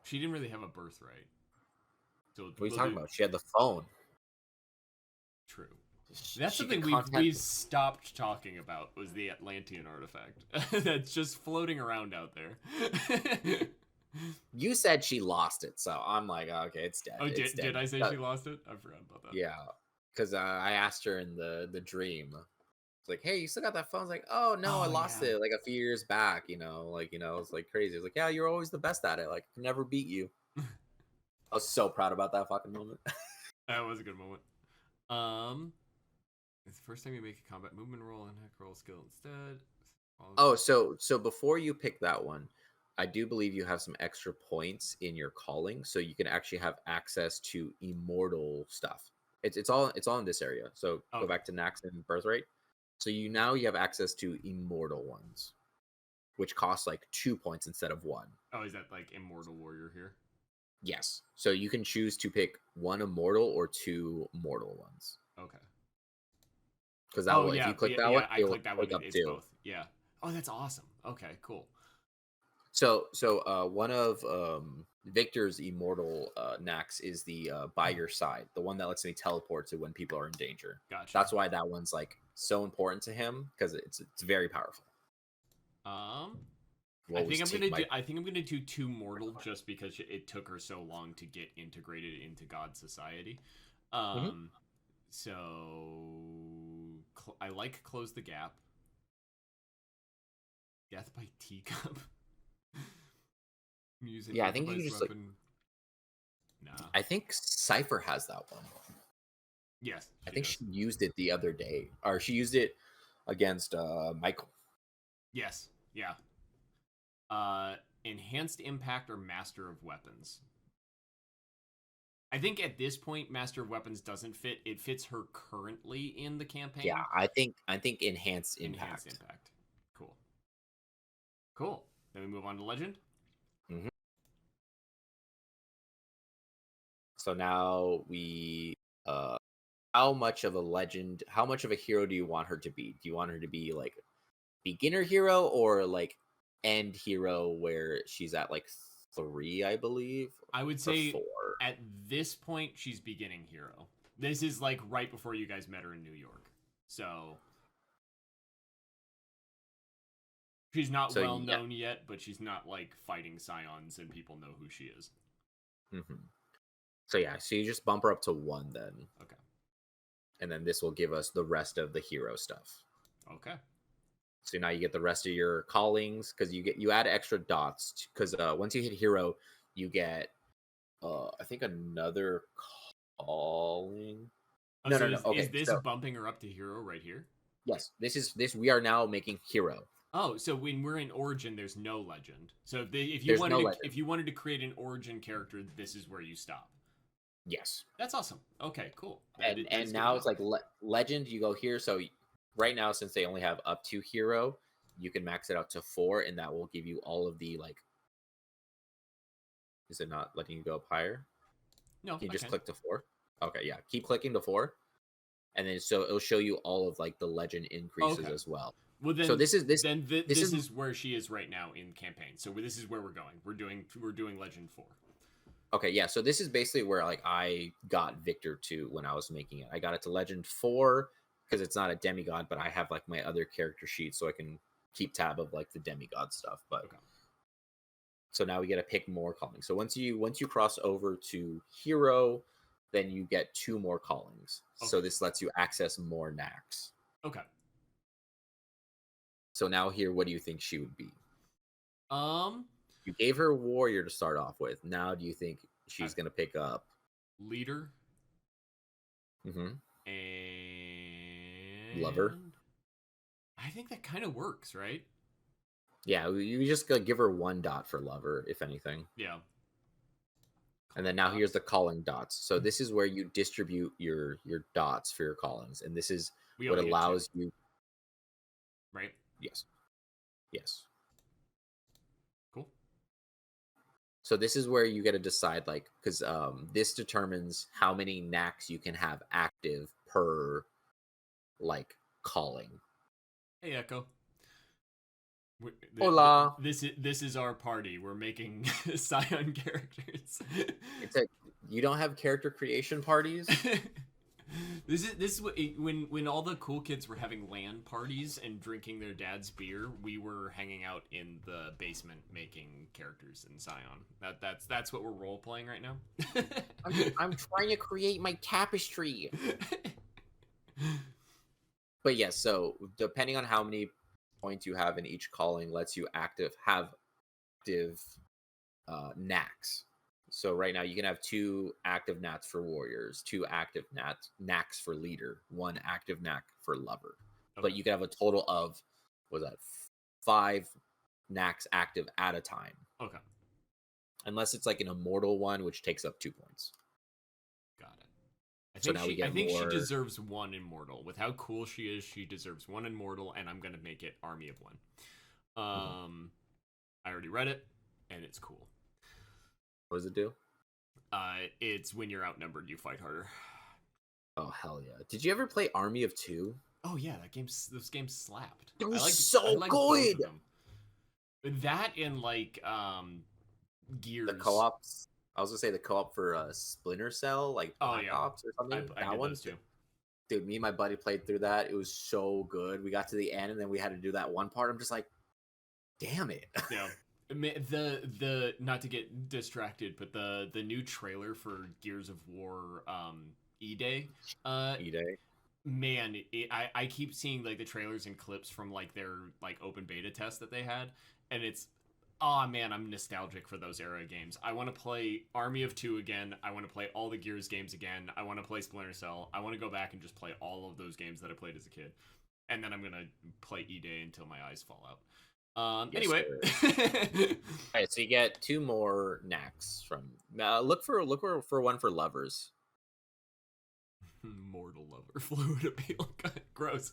She didn't really have a birthright. So what are you talking about? She had the phone. True. That's something we've stopped talking about was the Atlantean artifact that's just floating around out there. You said she lost it, so I'm like, okay, it's dead. Oh, it's did dead. I say she lost it? I forgot about that. Yeah, because I asked her in the dream. It's like, hey, you still got that phone? I was like, oh no, I lost it like a few years back. It's like crazy. It's like, yeah, you're always the best at it. Like, I can never beat you. I was so proud about that fucking moment. That was a good moment. It's the first time you make a combat movement roll and heck roll skill instead. Oh, so before you pick that one, I do believe you have some extra points in your calling, so you can actually have access to immortal stuff. It's all in this area. So go back to Nax and Birthright. So you have access to immortal ones, which cost like 2 points instead of 1. Oh, is that like Immortal Warrior here? Yes. So you can choose to pick 1 immortal or 2 mortal ones. Okay. Because if you click that one, I click that one. It's 2. Both. Yeah. Oh, that's awesome. Okay, cool. So one of Victor's immortal knacks is the by your side, the one that lets me teleport to when people are in danger. Gotcha. That's why that one's like so important to him because it's very powerful. I think I'm gonna do 2 mortal just because it took her so long to get integrated into God Society. So I like Close the Gap. Death by Teacup. Music. Yeah, I think you can just weapon. Nah. I think Cypher has that one. Yes. I think she used it the other day, or she used it against Michael. Yes. Yeah. Enhanced impact or master of weapons. I think at this point, master of weapons doesn't fit. It fits her currently in the campaign. Yeah, I think enhanced impact. Enhanced impact. Cool. Then we move on to legend. So now we how much of a hero do you want her to be? Do you want her to be like beginner hero or like end hero where she's at like 3, I believe, I would or say 4? at this point she's beginning hero. This is like right before you guys met her in New York. So she's not So well yeah. known yet, but she's not like fighting Scions and people know who she is. So yeah, so you just bump her up to 1 then. Okay. And then this will give us the rest of the hero stuff. Okay. So now you get the rest of your callings because you add extra dots because once you hit hero, you get I think another calling. Oh, No, so no, no. is Okay, this so bumping her up to hero right here? yes, this we are now making hero. Oh, so when we're in Origin, there's no legend. So if you There's wanted no to, legend. if you wanted to create an Origin character, this is where you stop. Yes, That's awesome. Okay, cool. and now it's like legend. You go here. So right now, since they only have up to hero, you can max it out to 4, and that will give you all of the like. Is it not letting you go up higher? No, Can you I just can. click to 4? Okay, yeah. Keep clicking to 4, and then so it'll show you all of like the legend increases Okay. as well. Well, then So this is this is where she is right now in campaign. So this is where we're going. We're doing Legend 4. okay, yeah. So this is basically where like I got Victor to when I was making it. I got it to Legend 4 because it's not a demigod, but I have like my other character sheet so I can keep tab of like the demigod stuff. But Okay. so now we get to pick more callings. So once you cross over to hero, then you get 2 more callings. Okay. So this lets you access more knacks. Okay. So now here, what do you think she would be? You gave her warrior to start off with. Now do you think she's going to pick up leader? Mm-hmm. And Lover? I think that kind of works, right? Yeah, you just gotta give her 1 dot for lover, if anything. Yeah. And then now here's the calling dots. So this is where you distribute your dots for your callings, and this is what allows you. Right. Yes. Yes. Cool. So this is where you get to decide, like, because this determines how many knacks you can have active per, like, calling. Hey, Echo. Hola. This is our party. We're making Scion characters. You don't have character creation parties? This is when all the cool kids were having LAN parties and drinking their dad's beer, we were hanging out in the basement making characters in Scion. That's what we're role playing right now. I'm trying to create my tapestry. But yes, so depending on how many points you have in each calling lets you have active knacks. So right now you can have 2 active knacks for warriors, 2 active knacks for leader, 1 active knack for lover. Okay. But you can have a total of 5 knacks active at a time. Okay. Unless it's like an immortal one, which takes up 2 points. Got it. I think she deserves 1 immortal. With how cool she is, she deserves 1 immortal, and I'm gonna make it Army of 1. I already read it, and it's cool. What does it do? It's when you're outnumbered, you fight harder. Oh hell yeah! Did you ever play Army of 2? Oh yeah, those games slapped. It was so good. That and like Gears. The co-ops. I was gonna say the co-op for Splinter Cell, like Black Ops or something. I did those too. Dude, me and my buddy played through that. It was so good. We got to the end, and then we had to do that one part. I'm just like, damn it. Yeah. The not to get distracted, but the new trailer for Gears of War E-Day. E-Day. Man, I keep seeing like the trailers and clips from like their like open beta test that they had, and it's oh man, I'm nostalgic for those era games. I want to play Army of 2 again. I want to play all the Gears games again. I want to play Splinter Cell. I want to go back and just play all of those games that I played as a kid. And then I'm going to play E-Day until my eyes fall out. Yes, anyway. All right, so you get 2 more knacks from look for 1 for lovers. Mortal lover, fluid appeal. Gross.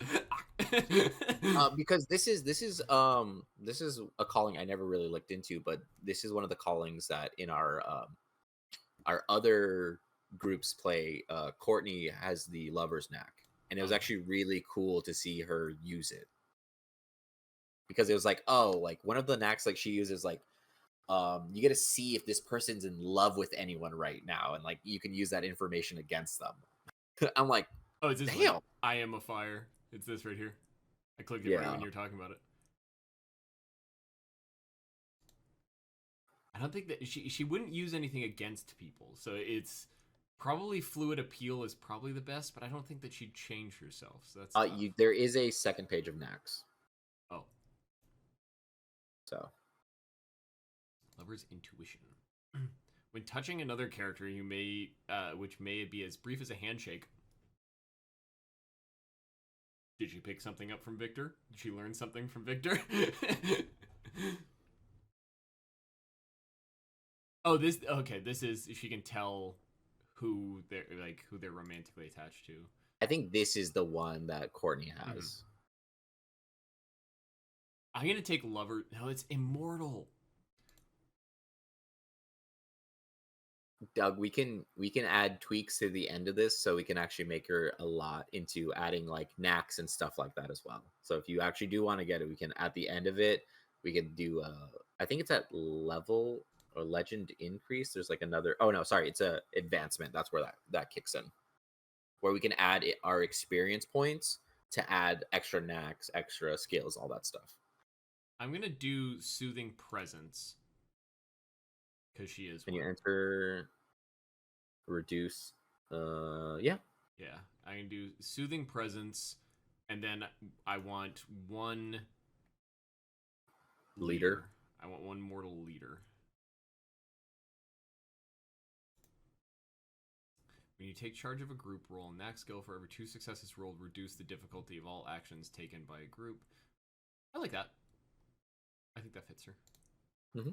Because this is a calling I never really looked into, but this is one of the callings that in our other groups play, Courtney has the lover's knack, and it was actually really cool to see her use it, because it was like, oh, like one of the knacks like she uses, like, you get to see if this person's in love with anyone right now, and like you can use that information against them. I'm like, Oh, is this damn. like I am a fire? It's this right here. I clicked it right Yeah. when you were talking about it. I don't think that she wouldn't use anything against people, so it's probably fluid appeal is probably the best, but I don't think that she'd change herself. So that's tough. There is a second page of knacks. Oh, So lover's intuition. When touching another character, you may, which may be as brief as a handshake. Did she pick something up from Victor? Did she learn something from Victor? Oh, this is she can tell who they're romantically attached to. I think this is the one that Courtney has. I'm gonna take lover. No, it's immortal. Doug, we can add tweaks to the end of this, so we can actually make her a lot into adding like knacks and stuff like that as well. So if you actually do want to get it, we can at the end of it, we can do I think it's at level or legend increase. There's like another, oh no, sorry, it's a advancement. That's where that kicks in, where we can add our experience points to add extra knacks, extra skills, all that stuff. I'm gonna do soothing presence because she is. Can you enter reduce? Yeah. I can do soothing presence, and then I want one leader. I want one mortal leader. When you take charge of a group, roll a knack skill for every 2 successes rolled. Reduce the difficulty of all actions taken by a group. I like that. I think that fits her. Mm-hmm.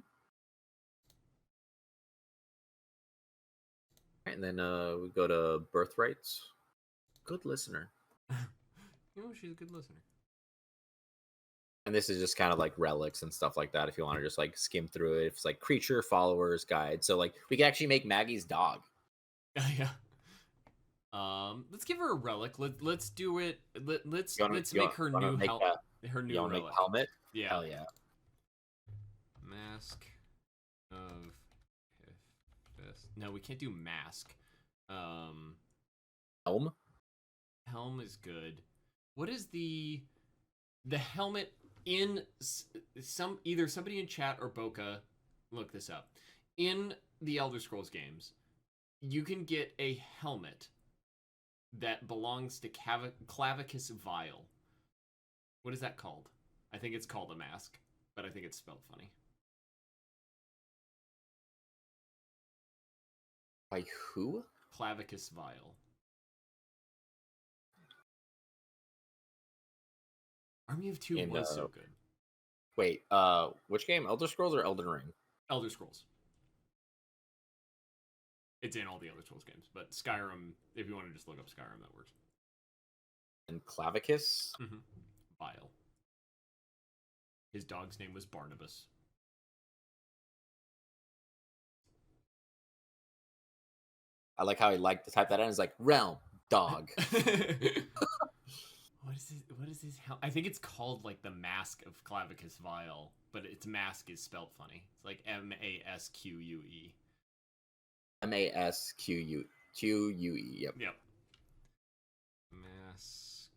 And then we go to birthrights. Good listener. You know, she's a good listener. And this is just kind of like relics and stuff like that. If you want to just like skim through it, it's like creature followers guide. So like we can actually make Maggie's dog. Yeah. Let's give her a relic. Let's do it. Let's make her new helmet. Her new relic. Make helmet. Yeah. Hell yeah. Mask of no, we can't do mask. Helm. Helm is good. What is the helmet in either somebody in chat or Boca? Look this up. In the Elder Scrolls games, you can get a helmet that belongs to Clavicus Vial. What is that called? I think it's called a mask, but I think it's spelled funny. By who? Clavicus Vial. Army of Two was so good. Wait, which game? Elder Scrolls or Elden Ring? Elder Scrolls. It's in all the Elder Scrolls games, but Skyrim, if you want to just look up Skyrim, that works. And Clavicus? Mm-hmm. Vial. His dog's name was Barnabas. I like how he liked to type that in. It's like realm dog. What is his? I think it's called like the Mask of Clavicus Vial, but its mask is spelled funny. It's like Masque. Masque. Yep. Mask.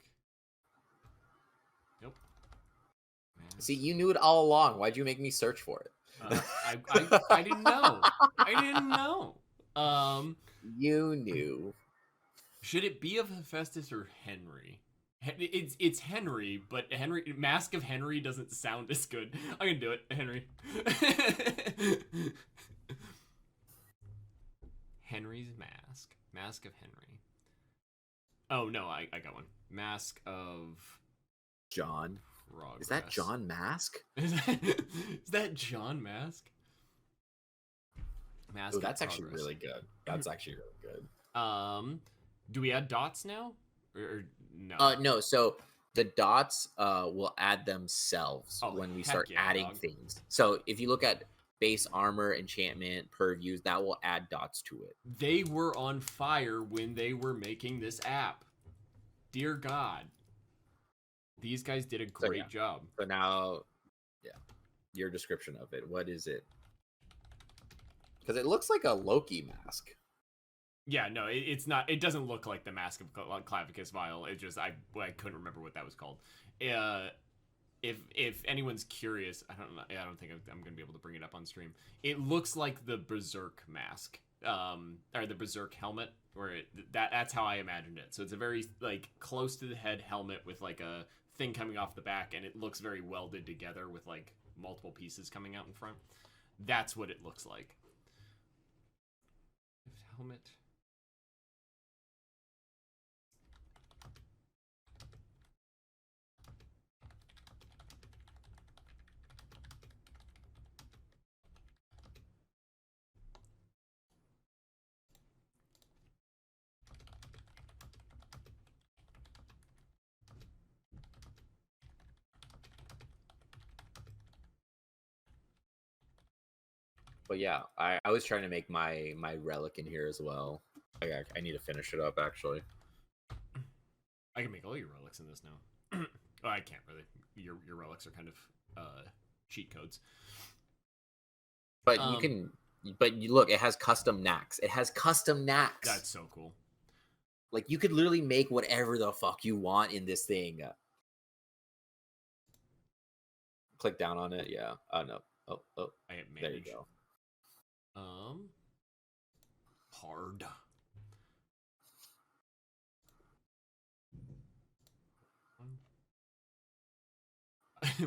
Nope. Mask. See, you knew it all along. Why'd you make me search for it? I didn't know. I didn't know. You knew. Should it be of Hephaestus or Henry? It's Henry, but Mask of Henry doesn't sound as good. I'm gonna do it, Henry. Henry's mask. Mask of Henry. Oh no, I got one. Mask of John. Progress. Is that John Mask? Is that John Mask? Mask. Ooh, that's actually really good. That's actually really good. Do we add dots now? Or no? No. So the dots will add themselves when we start adding things. So if you look at base armor, enchantment, purviews that will add dots to it. They were on fire when they were making this app. Dear God. These guys did a great job. So now, yeah, your description of it. What is it? Because it looks like a Loki mask. Yeah, no, it's not. It doesn't look like the Mask of Clavicus Vial. It just I couldn't remember what that was called. If anyone's curious, I don't know. I don't think I'm gonna be able to bring it up on stream. It looks like the Berserk mask, or the Berserk helmet, where that's how I imagined it. So it's a very like close to the head helmet with like a thing coming off the back, and it looks very welded together with like multiple pieces coming out in front. That's what it looks like. Helmet. But yeah, I was trying to make my relic in here as well. I need to finish it up actually. I can make all your relics in this now. Well, I can't really. Your relics are kind of cheat codes. But you can. But you look, it has custom knacks. It has custom knacks. That's so cool. Like you could literally make whatever the fuck you want in this thing. Click down on it. Yeah. Oh no. Oh. I hit manage. There you go. Hard.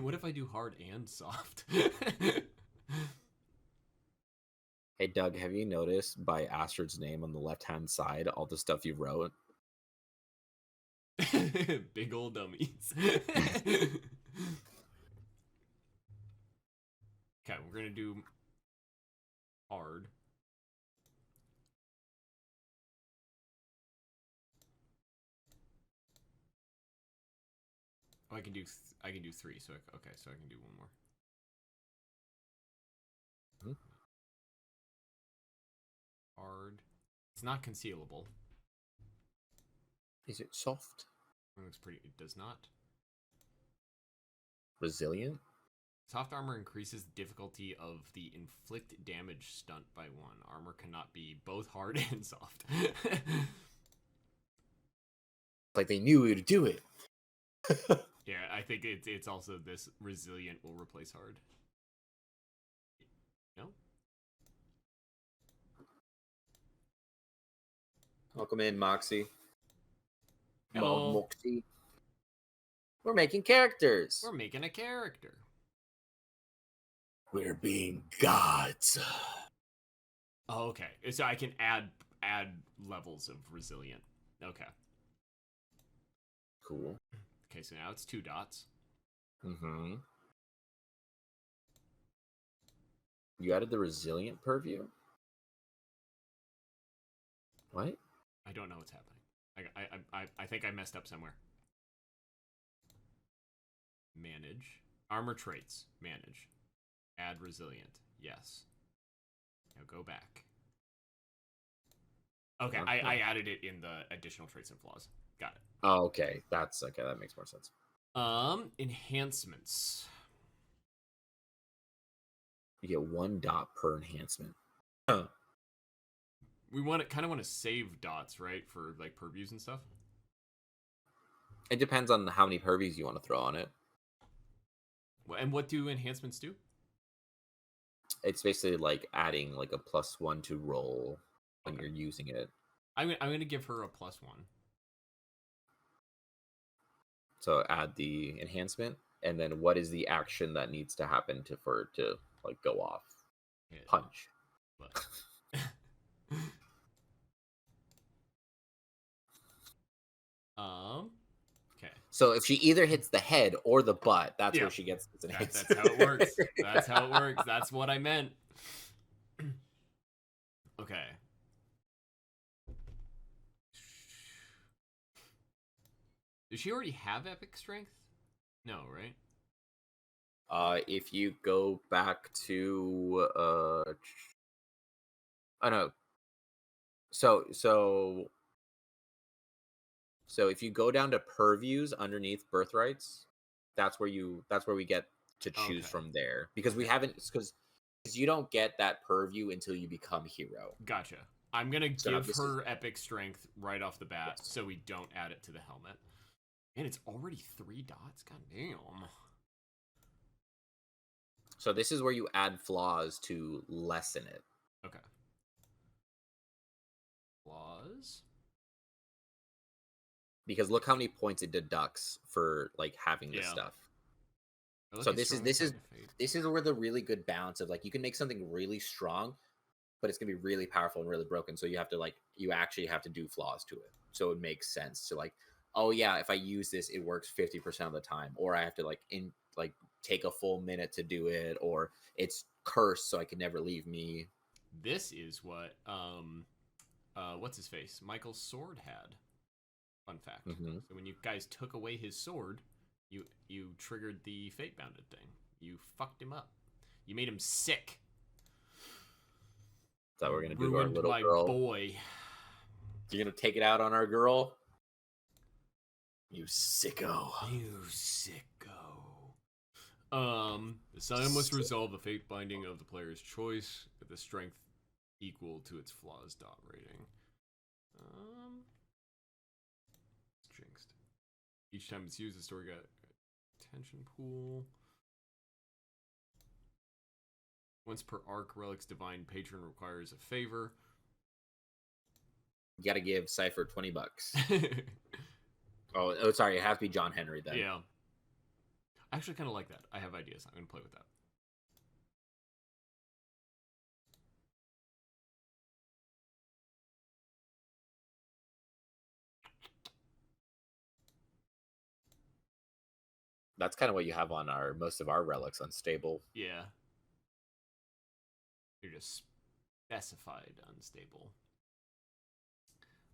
What if I do hard and soft? Hey Doug, have you noticed by Astrid's name on the left-hand side all the stuff you wrote? Big old dummies. Okay, we're gonna do hard. Oh, I can do 3. So okay, so I can do one more. Hard. It's not concealable. Is it soft? It looks pretty. It does not. Resilient? Soft armor increases the difficulty of the inflict damage stunt by 1. Armor cannot be both hard and soft. Like they knew we would do it. Yeah, I think it's also this resilient will replace hard. No? Welcome in, Moxie. Hello. Moxie. We're making characters. We're making a character. We're being gods. Oh, okay. So I can add levels of resilient. Okay. Cool. Okay, so now it's 2 dots. Mm-hmm. You added the resilient purview? What? I don't know what's happening. I think I messed up somewhere. Manage. Armor traits. Manage. Add resilient. Yes. Now go back. Okay, I added it in the additional traits and flaws. Got it. Oh, okay. That's okay. That makes more sense. Enhancements. You get 1 dot per enhancement. We kind of want to save dots, right, for like purviews and stuff. It depends on how many purviews you want to throw on it. And what do enhancements do? It's basically like adding like a +1 to roll when you're using it. I'm gonna give her a +1. So add the enhancement, and then what is the action that needs to happen for it to like go off? Punch. Okay. So if she either hits the head or the butt, that's where she gets its enhancement. That's how it works. That's how it works. That's what I meant. Okay. Does she already have epic strength? No, right? If you go back to oh no, so if you go down to purviews underneath birthrights, that's where we get to choose Okay. from there, because we Okay. haven't, because you don't get that purview until you become hero. Gotcha. I'm gonna So give this is her epic strength right off the bat, yes. so we don't add it to the helmet. And it's already 3 dots. God damn. So this is where you add flaws to lessen it. Okay. Flaws. Because look how many points it deducts for like having this Yeah. stuff. Look So at this is strong this is attack defeat. this is where the really good balance of like you can make something really strong, but it's gonna be really powerful and really broken. So you have to like you actually have to do flaws to it. So it makes sense to like, oh yeah, if I use this, it works 50% of the time, or I have to like take a full minute to do it, or it's cursed so I can never leave me. This is what what's his face? Michael's sword had. Fun fact. Mm-hmm. So when you guys took away his sword, you triggered the fate bounded thing. You fucked him up. You made him sick. So we're gonna do to our Ruined little my girl. boy. You're gonna take it out on our girl. You sicko. You sicko. The Scion must resolve the fate binding of the player's choice with the strength equal to its flaws dot rating. It's jinxed. Each time it's used, the story got attention pool. Once per arc, Relic's divine patron requires a favor. You gotta give Cypher $20. Oh, sorry, it has to be John Henry then. Yeah. I actually kind of like that. I have ideas. I'm going to play with that. That's kind of what you have on most of our relics, unstable. Yeah. You're just specified unstable.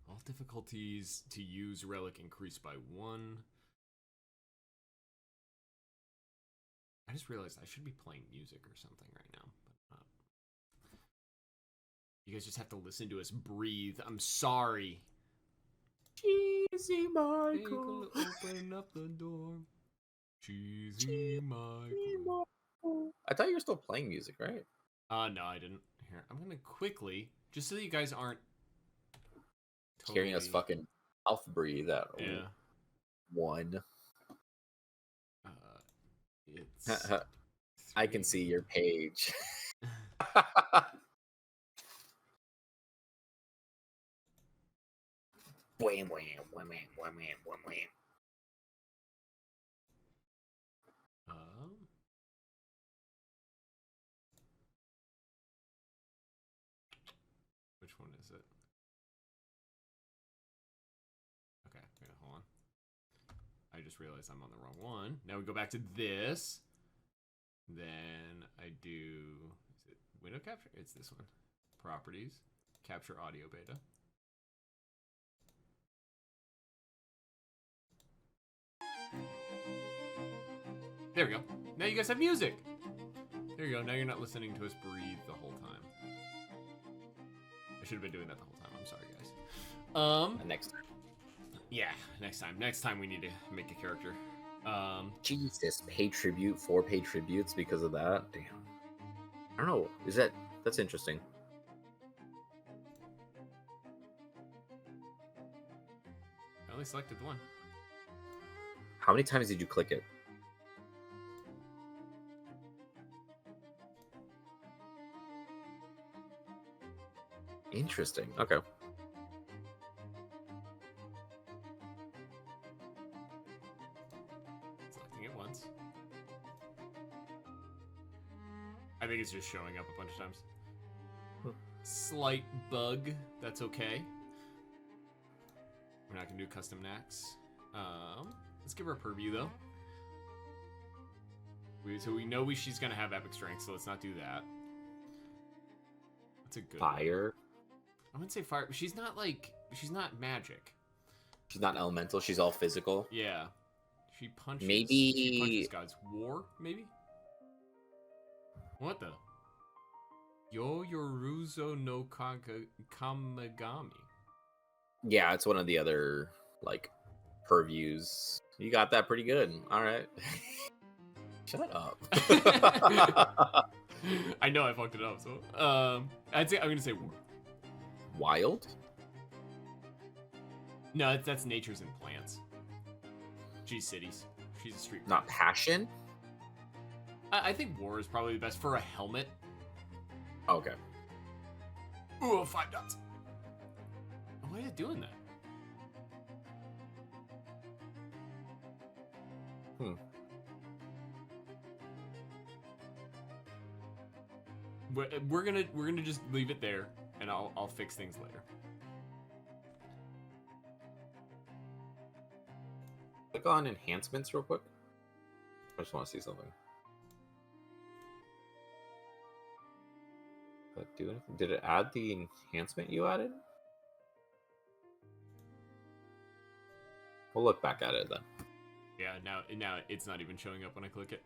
All difficulties to use relic increase by 1. I just realized I should be playing music or something right now, but not. You guys just have to listen to us breathe. I'm sorry. Cheesy Michael. Open up the door. Cheesy Michael. I thought you were still playing music, right? No, I didn't. Here, I'm gonna quickly, just so that you guys aren't Hearing us fucking mouth breathe at yeah. 1. It's I can see your page. Wham, wham, wham, wham, wham, wham, wham. Which one is it? Okay, wait, hold on. I just realized I'm on the wrong one. Now we go back to this. Then I do, is it window capture? It's this one. Properties. Capture audio beta. There we go. Now you guys have music. There you go. Now you're not listening to us breathe the whole time. I should have been doing that the whole time. I'm sorry, guys. Next time. Yeah, next time. Next time we need to make a character. Jesus, pay tribute, 4 paid tributes because of that. Damn. I don't know. That's interesting. I only selected the one. How many times did you click it? Interesting. Okay. Selecting it once. I think it's just showing up a bunch of times. Slight bug. That's okay. We're not gonna do custom Nax. Let's give her a purview though. So we know she's gonna have epic strength, so let's not do that. That's a good Fire. one. I wouldn't say fire. She's not magic. She's not elemental. She's all physical. Yeah. She punches. Maybe She punches gods. War, maybe. What the? Yo Yoruzo no Kamegami. Yeah, it's one of the other like purviews. You got that pretty good. All right. Shut up. I know I fucked it up, so I'm gonna say war. Wild? No, that's natures and plants. She's cities. She's a street. Not passion? I think war is probably the best for a helmet. Okay. Ooh, 5 dots. Why is it doing that? We're gonna just leave it there, and I'll fix things later. Click on enhancements real quick. I just want to see something. Did it add the enhancement you added? We'll look back at it then. Yeah, now it's not even showing up when I click it.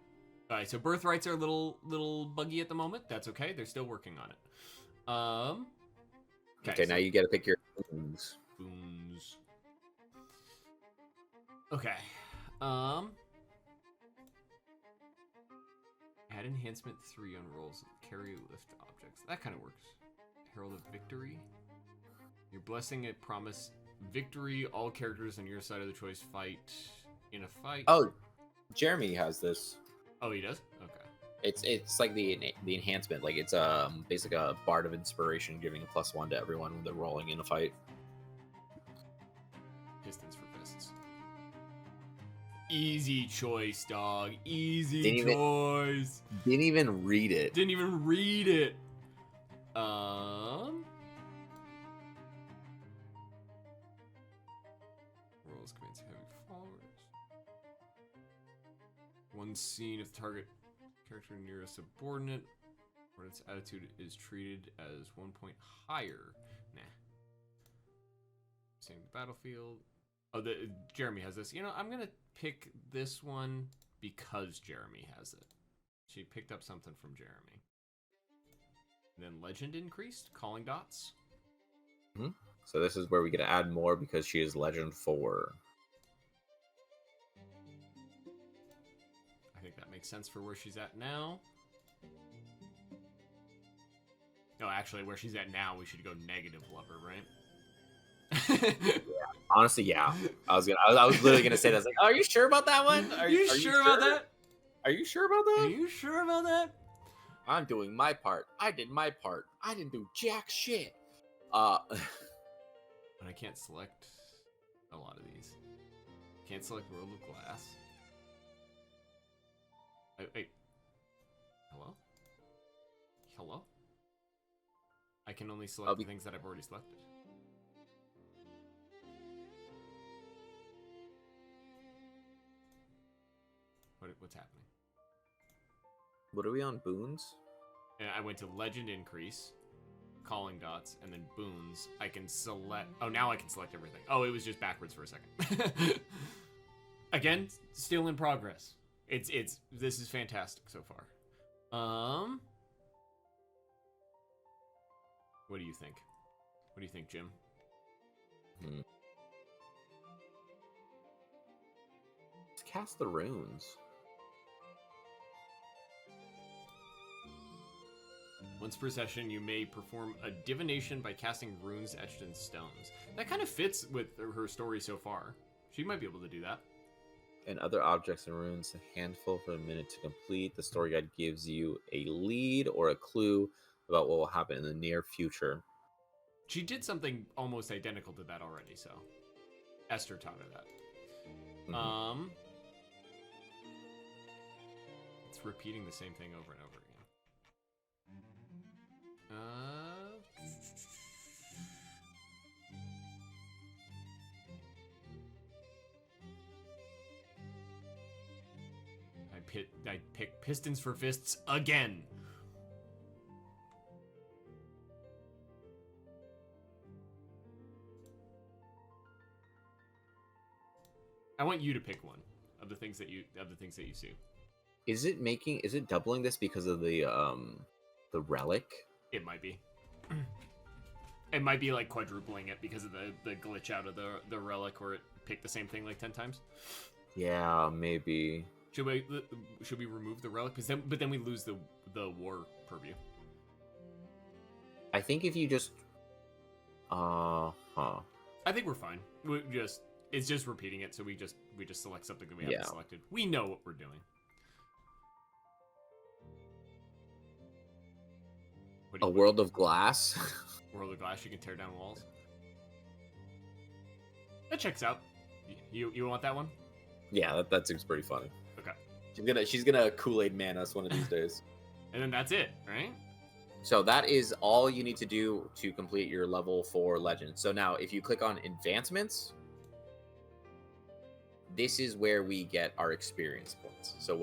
All right, so birthrights are a little buggy at the moment. That's okay. They're still working on it. Okay, so now you get to pick your boons. Boons. Okay. Add enhancement 3 on rolls with carry lift objects. That kind of works. Herald of Victory. Your blessing it promise victory. All characters on your side of the choice fight in a fight. Oh, Jeremy has this. Oh, he does? Okay. It's like the enhancement. Like it's basically a bard of inspiration, giving a +1 to everyone when they're rolling in a fight. Pistons for fists. Easy choice, dog. Easy Didn't choice. Didn't even read it. Didn't even read it. Rolls commands heavy followers. One scene if the target character near a subordinate or its attitude is treated as 1 point higher. Nah. Seeing the battlefield. Oh, Jeremy has this. You know, I'm gonna pick this one because Jeremy has it. She picked up something from Jeremy. And then legend increased, calling dots. Mm-hmm. So this is where we get to add more because she is legend 4. I think that makes sense for where she's at now. No, actually, where she's at now, we should go negative lover, right? Yeah. Honestly, yeah. I was literally gonna say that. I was like, are you sure about that one? Are you sure about that? Are you sure about that? Are you sure about that? I'm doing my part. I did my part. I didn't do jack shit. But I can't select a lot of these. Can't select World of Glass. Wait. Hello? Hello? I can only select the things that I've already selected. What's happening? What are we on, boons? And I went to legend increase, calling dots, and then boons. I can select. Oh, now I can select everything. Oh, it was just backwards for a second. Again, still in progress. This is fantastic so far. What do you think? What do you think, Jim? Let's cast the runes. Once per session, you may perform a divination by casting runes etched in stones. That kind of fits with her story so far. She might be able to do that. And other objects and runes, a handful for a minute to complete. The story guide gives you a lead or a clue about what will happen in the near future. She did something almost identical to that already, so Esther taught her that. Mm-hmm. It's repeating the same thing over and over again. I pick pistons for fists again. I want you to pick one of the things that you see. Is it doubling this because of the relic? It might be. It might be like quadrupling it because of the glitch out of the relic where it picked the same thing like 10 times. Yeah, maybe. Should we remove the relic? But then we lose the war purview. I think if you just I think we're fine. It's just repeating it, so we just select something that we haven't selected. We know what we're doing. A world of glass. World of glass, you can tear down walls. That checks out. You want that one? Yeah, that seems pretty funny. Okay. She's gonna Kool-Aid man us one of these days. And then that's it, right? So that is all you need to do to complete your level 4 legend. So now if you click on advancements, this is where we get our experience points. So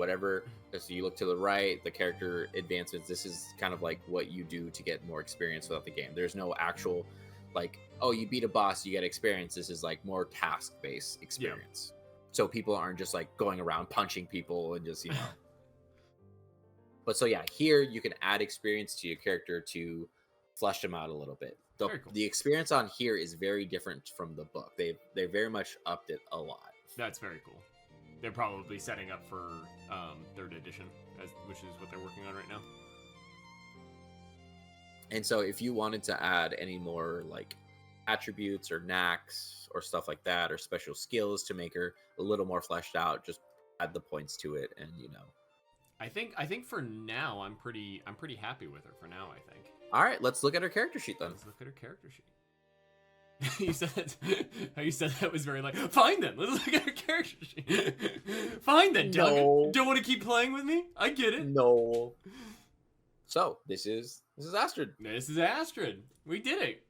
so you look to the right, the character advancements, this is kind of like what you do to get more experience throughout the game. There's no actual like, oh, you beat a boss, you get experience. This is like more task-based experience. Yeah. So people aren't just like going around punching people and just, But so yeah, here you can add experience to your character to flesh them out a little bit. Cool. The experience on here is very different from the book. They very much upped it a lot. That's very cool. They're probably setting up for 3rd edition, which is what they're working on right now. And so if you wanted to add any more like attributes or knacks or stuff like that, or special skills to make her a little more fleshed out, just add the points to it, and I think for now I'm pretty happy with her for now, I think. All right, let's look at her character sheet then. Let's look at her character sheet. You said that was very like, fine then, let's look at her character sheet. Fine then, Doug. No. Don't want to keep playing with me? I get it. No. So this is Astrid. This is Astrid. We did it.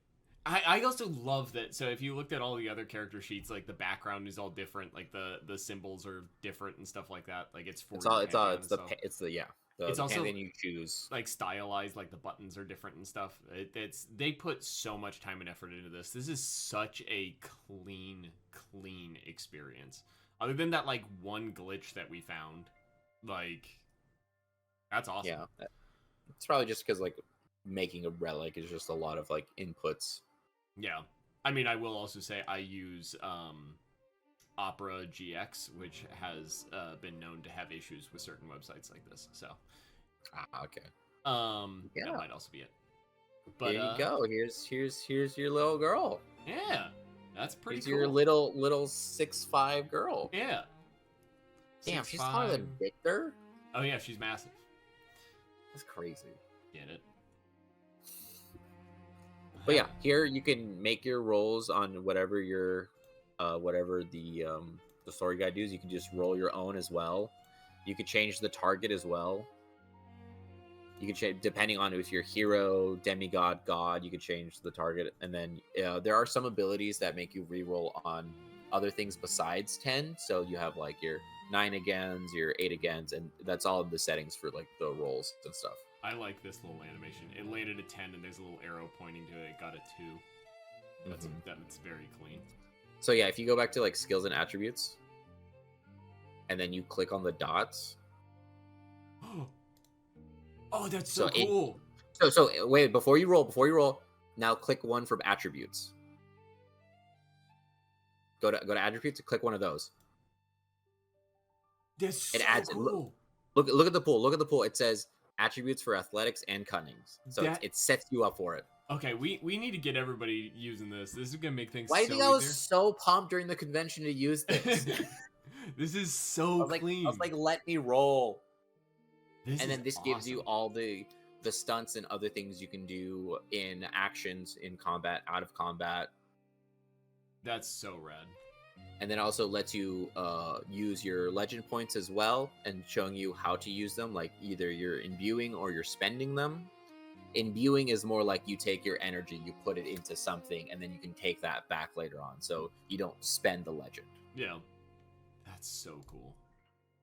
I also love that. So if you looked at all the other character sheets, like the background is all different, like the symbols are different and stuff like that. Like it's also pantheon you choose, like stylized, like the buttons are different and stuff. They put so much time and effort into this. This is such a clean experience. Other than that like one glitch that we found, like that's awesome. Yeah, it's probably just because like making a relic is just a lot of like inputs. Yeah, I mean, I will also say I use Opera GX, which has been known to have issues with certain websites like this. So, okay. That might also be it. But here you go. Here's your little girl. Yeah, that's pretty cool. Your little 6'5" girl. Yeah. Damn, she's taller than Victor. Oh yeah, she's massive. That's crazy. Get it? But yeah, here you can make your rolls on whatever your whatever the story guide does. You can just roll your own as well. You could change the target as well. You can change depending on if you're hero, demigod, god. You could change the target, and then there are some abilities that make you reroll on other things besides 10. So you have like your 9 agains, your 8 agains, and that's all in the settings for like the rolls and stuff. I like this little animation. It landed a 10, and there's a little arrow pointing to it. It got a 2. That's very clean. So yeah, if you go back to like skills and attributes, and then you click on the dots. Oh, that's so cool. So wait, before you roll, now click one from attributes. Go to attributes and click one of those. That's so cool. Look at the pool. Look at the pool. It says attributes for athletics and cunning. So it sets you up for it. Okay, we need to get everybody using this. This is gonna make things. Why do you think I was so pumped during the convention to use this? This is so clean. I was like, let me roll. This gives you all the stunts and other things you can do in actions, in combat, out of combat. That's so rad. And then also lets you use your legend points as well, and showing you how to use them, like either you're imbuing or you're spending them. Imbuing is more like you take your energy, you put it into something, and then you can take that back later on, so you don't spend the legend. Yeah. That's so cool.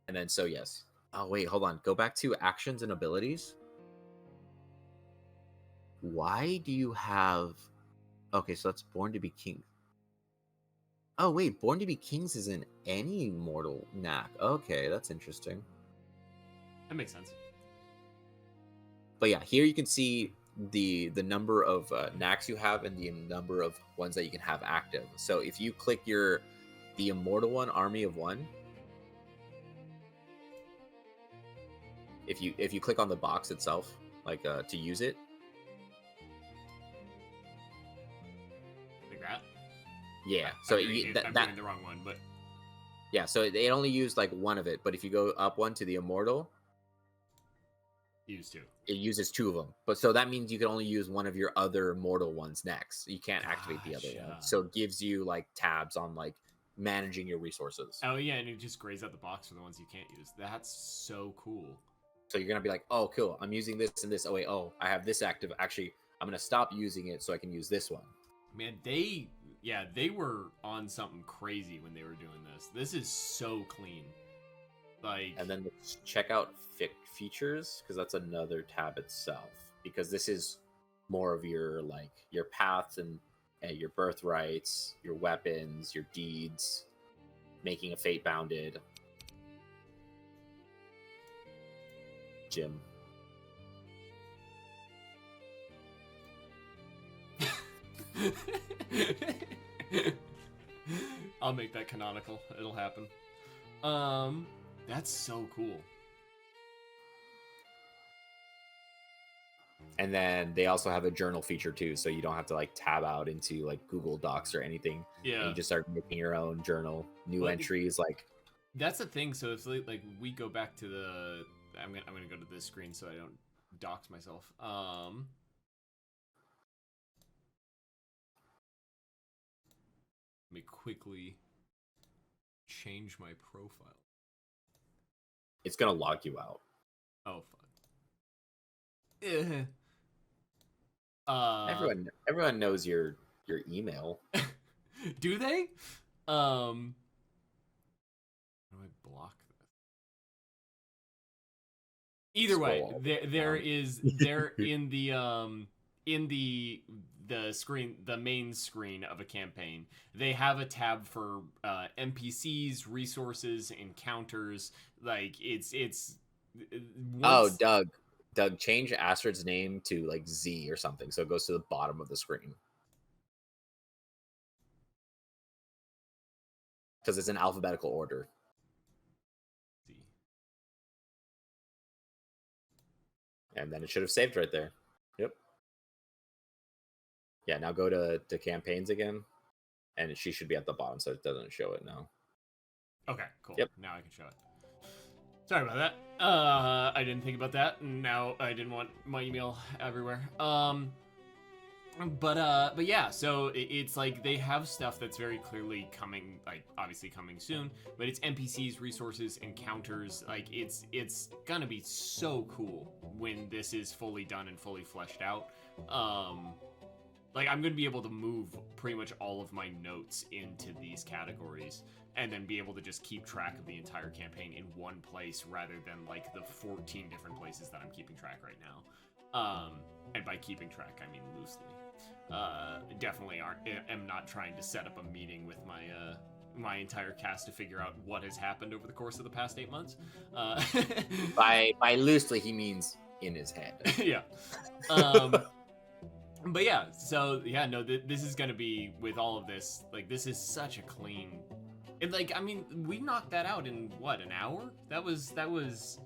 And then, so yes. Oh, wait, hold on. Go back to actions and abilities. Why do you have... Okay, so that's Born to be King. Oh, wait, Born to be Kings isn't any mortal knack. Okay, that's interesting. That makes sense. But yeah, here you can see the number of knacks you have and the number of ones that you can have active. So if you click the immortal one, Army of One, if you click on the box itself, like to use it, Like that. yeah. So I'm doing the wrong one, but yeah. So it only used like one of it, but if you go up one to the immortal, used to. it uses two of them. But so that means you can only use one of your other mortal ones next. You can't activate the other one. So it gives you like tabs on like managing your resources. Oh yeah, and it just grays out the box for the ones you can't use. That's so cool. So you're gonna be like, oh cool, I'm using this and this. Oh wait, I have this active. Actually, I'm gonna stop using it so I can use this one. Man, they were on something crazy when they were doing this. This is so clean. Like, and then check out features, because that's another tab itself, because this is more of your like your paths and your birthrights, your weapons, your deeds, making a fate bounded. Jim. I'll make that canonical. It'll happen. That's so cool. And then they also have a journal feature too, so you don't have to like tab out into like Google Docs or anything. Yeah. And you just start making your own journal, new entries. Like that's the thing. So if like we go back to the, I'm gonna go to this screen so I don't dox myself. Let me quickly change my profile. It's gonna log you out. Oh fuck. Everyone knows your email. Do they? How do I block this? Either way, there is in the screen, the main screen of a campaign, they have a tab for NPCs, resources, encounters. Like it's Doug, change Astrid's name to like Z or something, so it goes to the bottom of the screen. Because it's in alphabetical order. Z. And then it should have saved right there. Yep. Yeah, now go to campaigns again, and she should be at the bottom, so it doesn't show it now. Okay, cool. Yep. Now I can show it. Sorry about that. I didn't think about that. Now I didn't want my email everywhere. But yeah, so it's like they have stuff that's very clearly coming, like obviously coming soon, but it's NPCs, resources, encounters. Like it's gonna be so cool when this is fully done and fully fleshed out. Like I'm gonna be able to move pretty much all of my notes into these categories and then be able to just keep track of the entire campaign in one place rather than like the 14 different places that I'm keeping track right now. And by keeping track, I mean loosely. Definitely am not trying to set up a meeting with my entire cast to figure out what has happened over the course of the past 8 months. By loosely, he means in his head. Yeah. But yeah, so yeah, no, this is gonna be, with all of this, like this is such a clean. Like I mean, we knocked that out in what, an hour? That was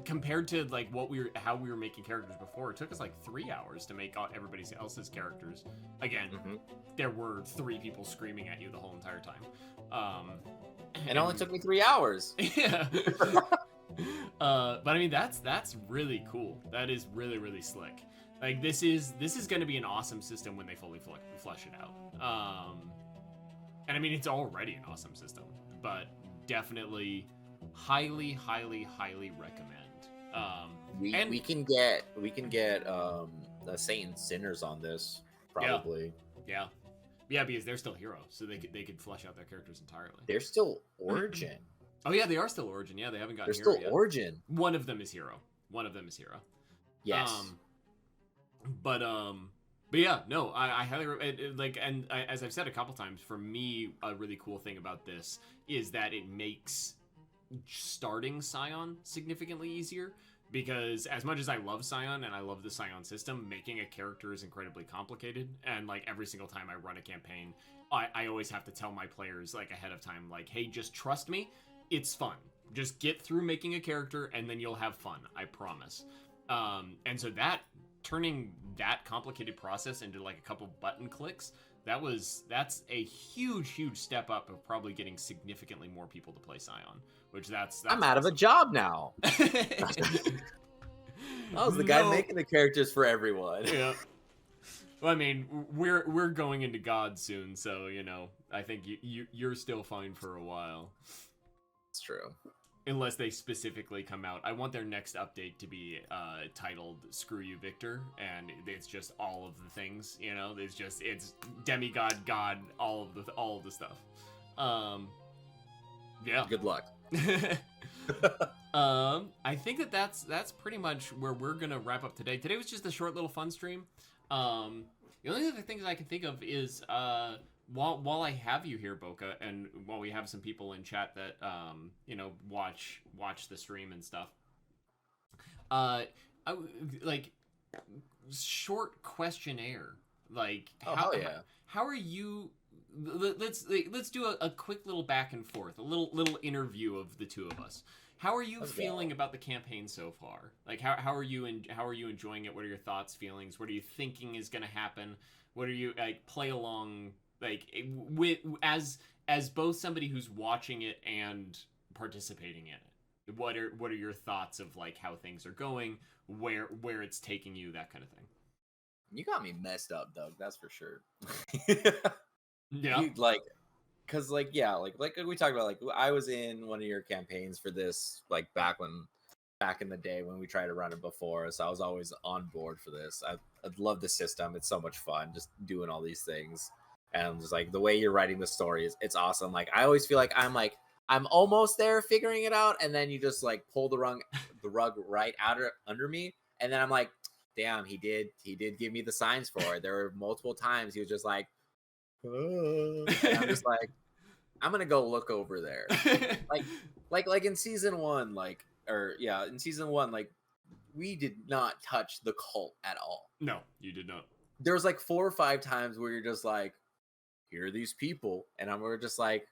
compared to like how we were making characters before. It took us like 3 hours to make everybody else's characters. Again, there were 3 people screaming at you the whole entire time. It only took me 3 hours. Yeah. But I mean, that's really cool. That is really, really slick. Like this is going to be an awesome system when they fully flesh it out. And I mean, it's already an awesome system, but definitely highly, highly, highly recommend. We can get the Saint Sinners on this probably. Yeah, because they're still heroes, so they could flesh out their characters entirely. They're still Origin. Oh yeah, they are still Origin. Yeah, they haven't gotten. They're still yet. Origin. One of them is hero. Yes. But yeah, no, I highly like, and as I've said a couple times, for me, a really cool thing about this is that it makes starting Scion significantly easier, because as much as I love Scion and I love the Scion system, making a character is incredibly complicated, and like every single time I run a campaign, I always have to tell my players like ahead of time, like, hey, just trust me, it's fun. Just get through making a character and then you'll have fun, I promise. And so that, turning that complicated process into like a couple button clicks, that's a huge step up of probably getting significantly more people to play Scion, which that's I'm out of a job now. I was the guy making the characters for everyone. Yeah. Well, I mean, we're going into God soon, so you know, I think you're still fine for a while. It's true. Unless they specifically come out. I want their next update to be titled "Screw You, Victor," and it's just all of the things. You know, it's demigod, god, all of the stuff. Yeah. Good luck. I think that's pretty much where we're gonna wrap up today. Today was just a short little fun stream. The only other things I can think of is while I have you here, Boca, and while we have some people in chat that you know, watch the stream and stuff, like short questionnaire, like how are you? Let's do a quick little back and forth, a little interview of the two of us. How are you feeling about the campaign so far? Like how are you enjoying it? What are your thoughts, feelings? What are you thinking is going to happen? What are you like play along like with as both somebody who's watching it and participating in it? What are your thoughts of like how things are going, where it's taking you, that kind of thing? You got me messed up, Doug. That's for sure. Yeah. You, like, cause like we talked about, like I was in one of your campaigns for this, like back in the day when we tried to run it before, so I was always on board for this. I love the system. It's so much fun just doing all these things, and just like the way you're writing the story it's awesome. Like I always feel like I'm almost there figuring it out, and then you just like pull the rug right out under me, and then I'm like, damn, he did give me the signs for it. There were multiple times he was just like, and I'm just like, I'm gonna go look over there. like in season one, in season one, like we did not touch the cult at all. No, you did not. There was like 4 or 5 times where you're just like, here are these people, and we're just like,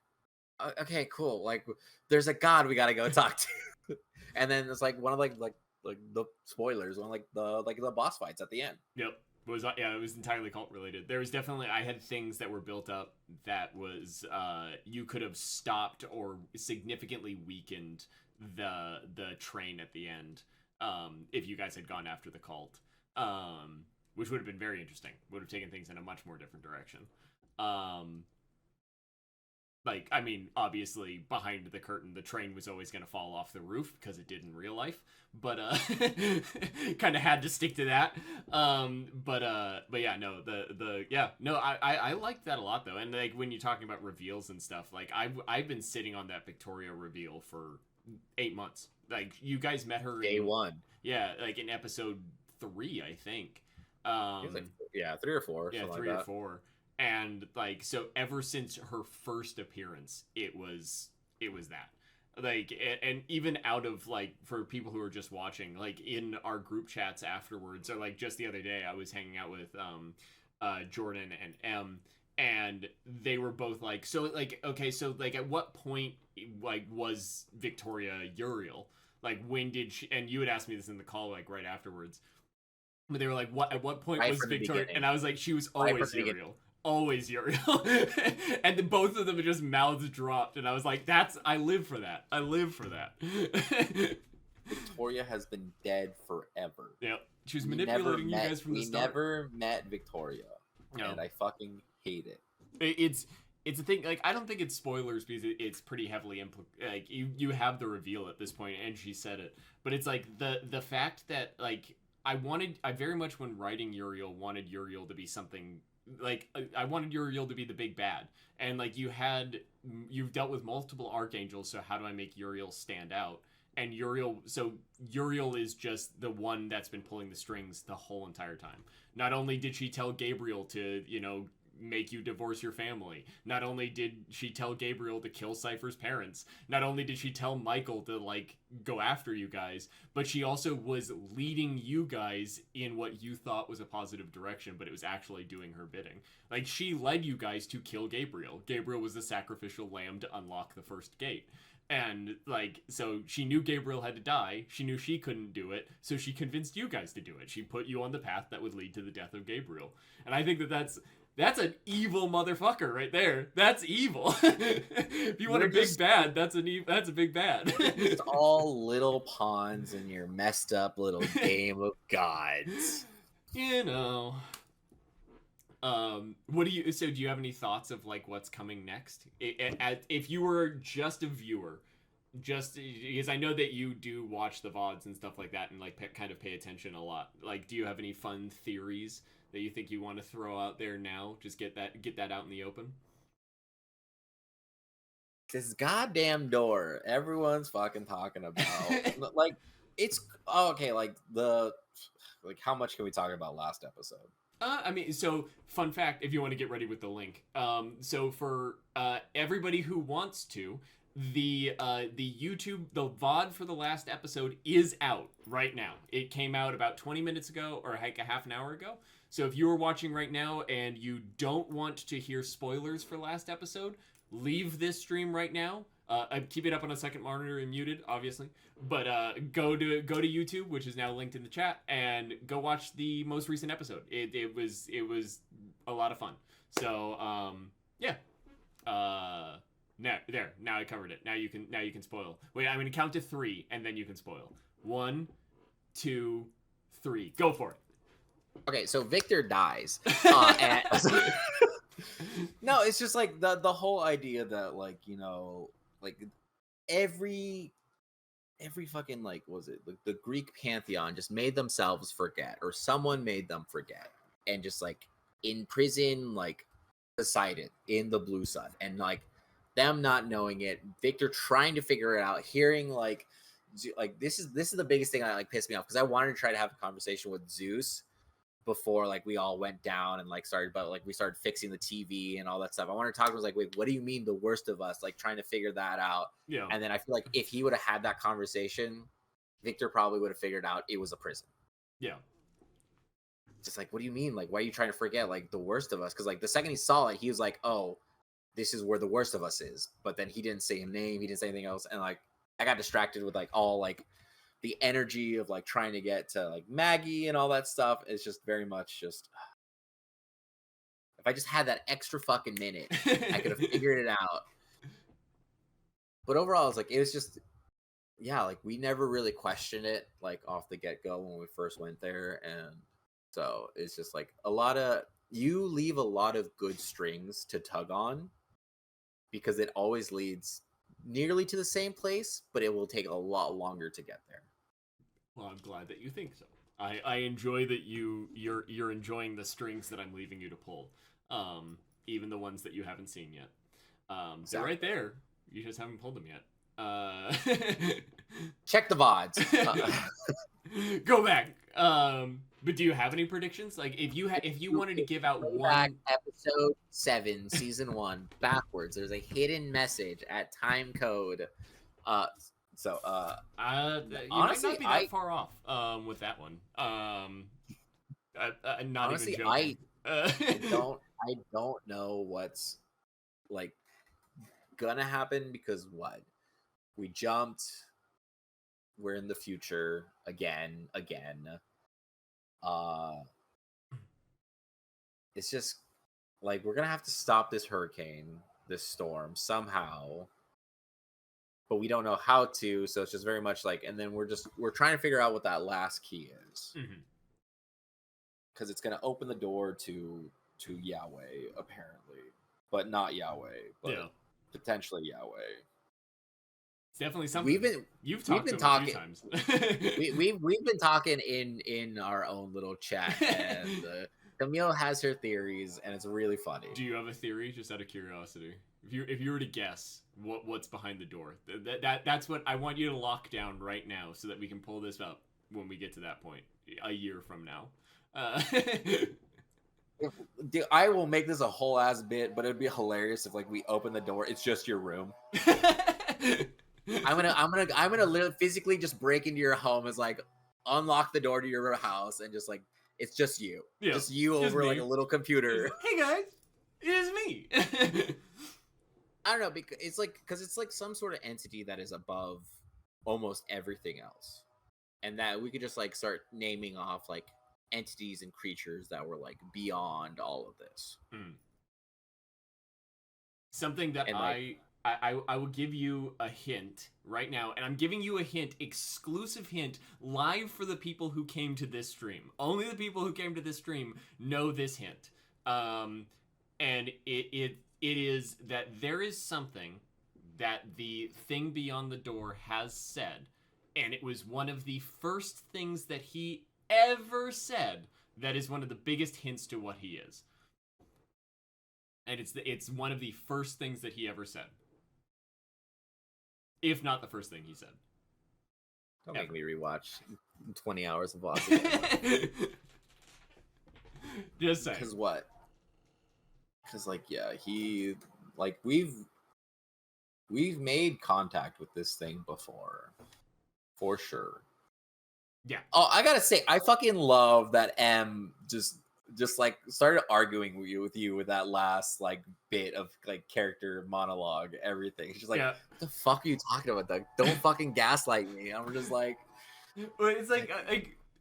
okay, cool. Like there's a god we gotta go talk to, and then it's like one of like the spoilers, one of the boss fights at the end. Yep. It was entirely cult related. There was definitely, I had things that were built up that was you could have stopped or significantly weakened the train at the end if you guys had gone after the cult, which would have been very interesting. Would have taken things in a much more different direction. Like, I mean, obviously, behind the curtain, the train was always going to fall off the roof because it did in real life, but kind of had to stick to that. But yeah, no, I liked that a lot though. And like when you're talking about reveals and stuff, like I've been sitting on that Victoria reveal for 8 months. Like you guys met her day one. Yeah, like in episode 3, I think. It was like, 3 or 4. Yeah, 3 or 4. And like, so ever since her first appearance, it was that, like, and even out of like, for people who are just watching, like in our group chats afterwards, or like just the other day, I was hanging out with Jordan and M, and they were both like, so like, okay, so like at what point like was Victoria Uriel? Like when did she? And you had asked me this in the call like right afterwards, but they were like, what? At what point was Victoria? And I was like, she was always Uriel. Always Uriel. And then both of them just mouths dropped, and I was like, I live for that. I live for that. Victoria has been dead forever. Yeah, she was manipulating you guys from the start. We never met Victoria, and I fucking hate it. It's a thing, like, I don't think it's spoilers because it's pretty heavily like you have the reveal at this point, and she said it, but it's like the fact that like I very much, when writing Uriel, wanted Uriel to be something. Like, I wanted Uriel to be the big bad, and like you've dealt with multiple archangels, so how do I make Uriel stand out? And Uriel is just the one that's been pulling the strings the whole entire time. Not only did she tell Gabriel to, you know, make you divorce your family. Not only did she tell Gabriel to kill Cypher's parents, not only did she tell Michael to, like, go after you guys, but she also was leading you guys in what you thought was a positive direction, but it was actually doing her bidding. Like, she led you guys to kill Gabriel. Gabriel was the sacrificial lamb to unlock the first gate. And, like, so she knew Gabriel had to die. She knew she couldn't do it. So she convinced you guys to do it. She put you on the path that would lead to the death of Gabriel. And I think that's an evil motherfucker right there. That's evil. If you want a big bad, that's a big bad. It's all little pawns in your messed up little game of gods. You know. Do you have any thoughts of, like, what's coming next? If you were just a viewer, just because I know that you do watch the VODs and stuff like that and, like, kind of pay attention a lot, like, do you have any fun theories that you think you want to throw out there now? Just get that out in the open. This goddamn door everyone's fucking talking about. Like, it's okay, like how much can we talk about last episode? I mean, so fun fact, if you want to get ready with the link. So for everybody who wants to, the YouTube, the VOD for the last episode is out right now. It came out about 20 minutes ago, or like a half an hour ago. So if you are watching right now and you don't want to hear spoilers for last episode, leave this stream right now. Keep it up on a second monitor and muted, obviously. But go to YouTube, which is now linked in the chat, and go watch the most recent episode. It was a lot of fun. So yeah. Now I covered it. Now you can spoil. Wait, I'm gonna count to 3, and then you can spoil. 1, 2, 3. Go for it. Okay, so Victor dies. No, it's just like the whole idea that, like, you know, like every fucking, like, was it the Greek pantheon just made themselves forget, or someone made them forget, and just, like, imprison, like, Poseidon in the blue sun, and, like, them not knowing it, Victor trying to figure it out, hearing, like this is the biggest thing that, like, pissed me off, because I wanted to try to have a conversation with Zeus before, like, we all went down and, like, we started fixing the TV and all that stuff. I wanted to talk to him, like, wait, what do you mean the worst of us? Like, trying to figure that out. Yeah. And then I feel like if he would have had that conversation, Victor probably would have figured out it was a prison. Yeah. Just like, what do you mean? Like, why are you trying to forget, like, the worst of us? Because, like, the second he saw it, he was like, oh, this is where the worst of us is. But then he didn't say a name. He didn't say anything else. And, like, I got distracted with, like, all, like, the energy of, like, trying to get to, like, Maggie and all that stuff. Is just very much just, if I just had that extra fucking minute, I could have figured it out. But overall, it's like, it was just, yeah, like, we never really questioned it, like, off the get-go when we first went there. And so it's just like you leave a lot of good strings to tug on, because it always leads nearly to the same place, but it will take a lot longer to get there. Well, I'm glad that you think so. I enjoy that you're enjoying the strings that I'm leaving you to pull, even the ones that you haven't seen yet. Exactly. They're right there. You just haven't pulled them yet. Check the VODs. Go back. But do you have any predictions? Like, if you wanted to give out one, back episode 7, season 1, backwards, there's a hidden message at time code. You honestly, might not be that far off with that one. Not honestly, even joking. I don't know what's, like, gonna happen, because what? We jumped. We're in the future again. It's just like, we're gonna have to stop this hurricane, this storm, somehow, but we don't know how to. So it's just very much like, and then we're trying to figure out what that last key is, because it's gonna open the door to Yahweh, apparently, but not Yahweh, but potentially Yahweh. It's definitely something we've been talking a few times. we've been talking in our own little chat, and Camille has her theories, and it's really funny. Do you have a theory, just out of curiosity? If you were to guess what's behind the door, that's what I want you to lock down right now, so that we can pull this up when we get to that point a year from now. Dude, I will make this a whole ass bit, but it'd be hilarious if like we open the door, it's just your room. I'm gonna literally physically just break into your home, as like unlock the door to your house, and just like it's just you, Yeah, just you just over like me. a little computer. Hey guys, it is me. I don't know, because it's like some sort of entity that is above almost everything else, and that we could just like start naming off like entities and creatures that were like beyond all of this. Something that And like, I will give you a hint right now, and I'm giving you a hint, exclusive hint, live for the people who came to this stream. Only the people who came to this stream know this hint. And it is that there is something that the thing beyond the door has said, and it was one of the first things that he ever said that is one of the biggest hints to what he is. And it's one of the first things that he ever said, if not the first thing he said. don't make me rewatch 20 hours of Boca. Just saying. Because what? Because like, yeah, he like we've made contact with this thing before, for sure. Yeah. Oh, I gotta say, I fucking love that M just like started arguing with you with that last like bit of like character monologue, everything. She's like, Yeah. "What the fuck are you talking about, Doug? Don't fucking gaslight me." I'm just like, Well, it's like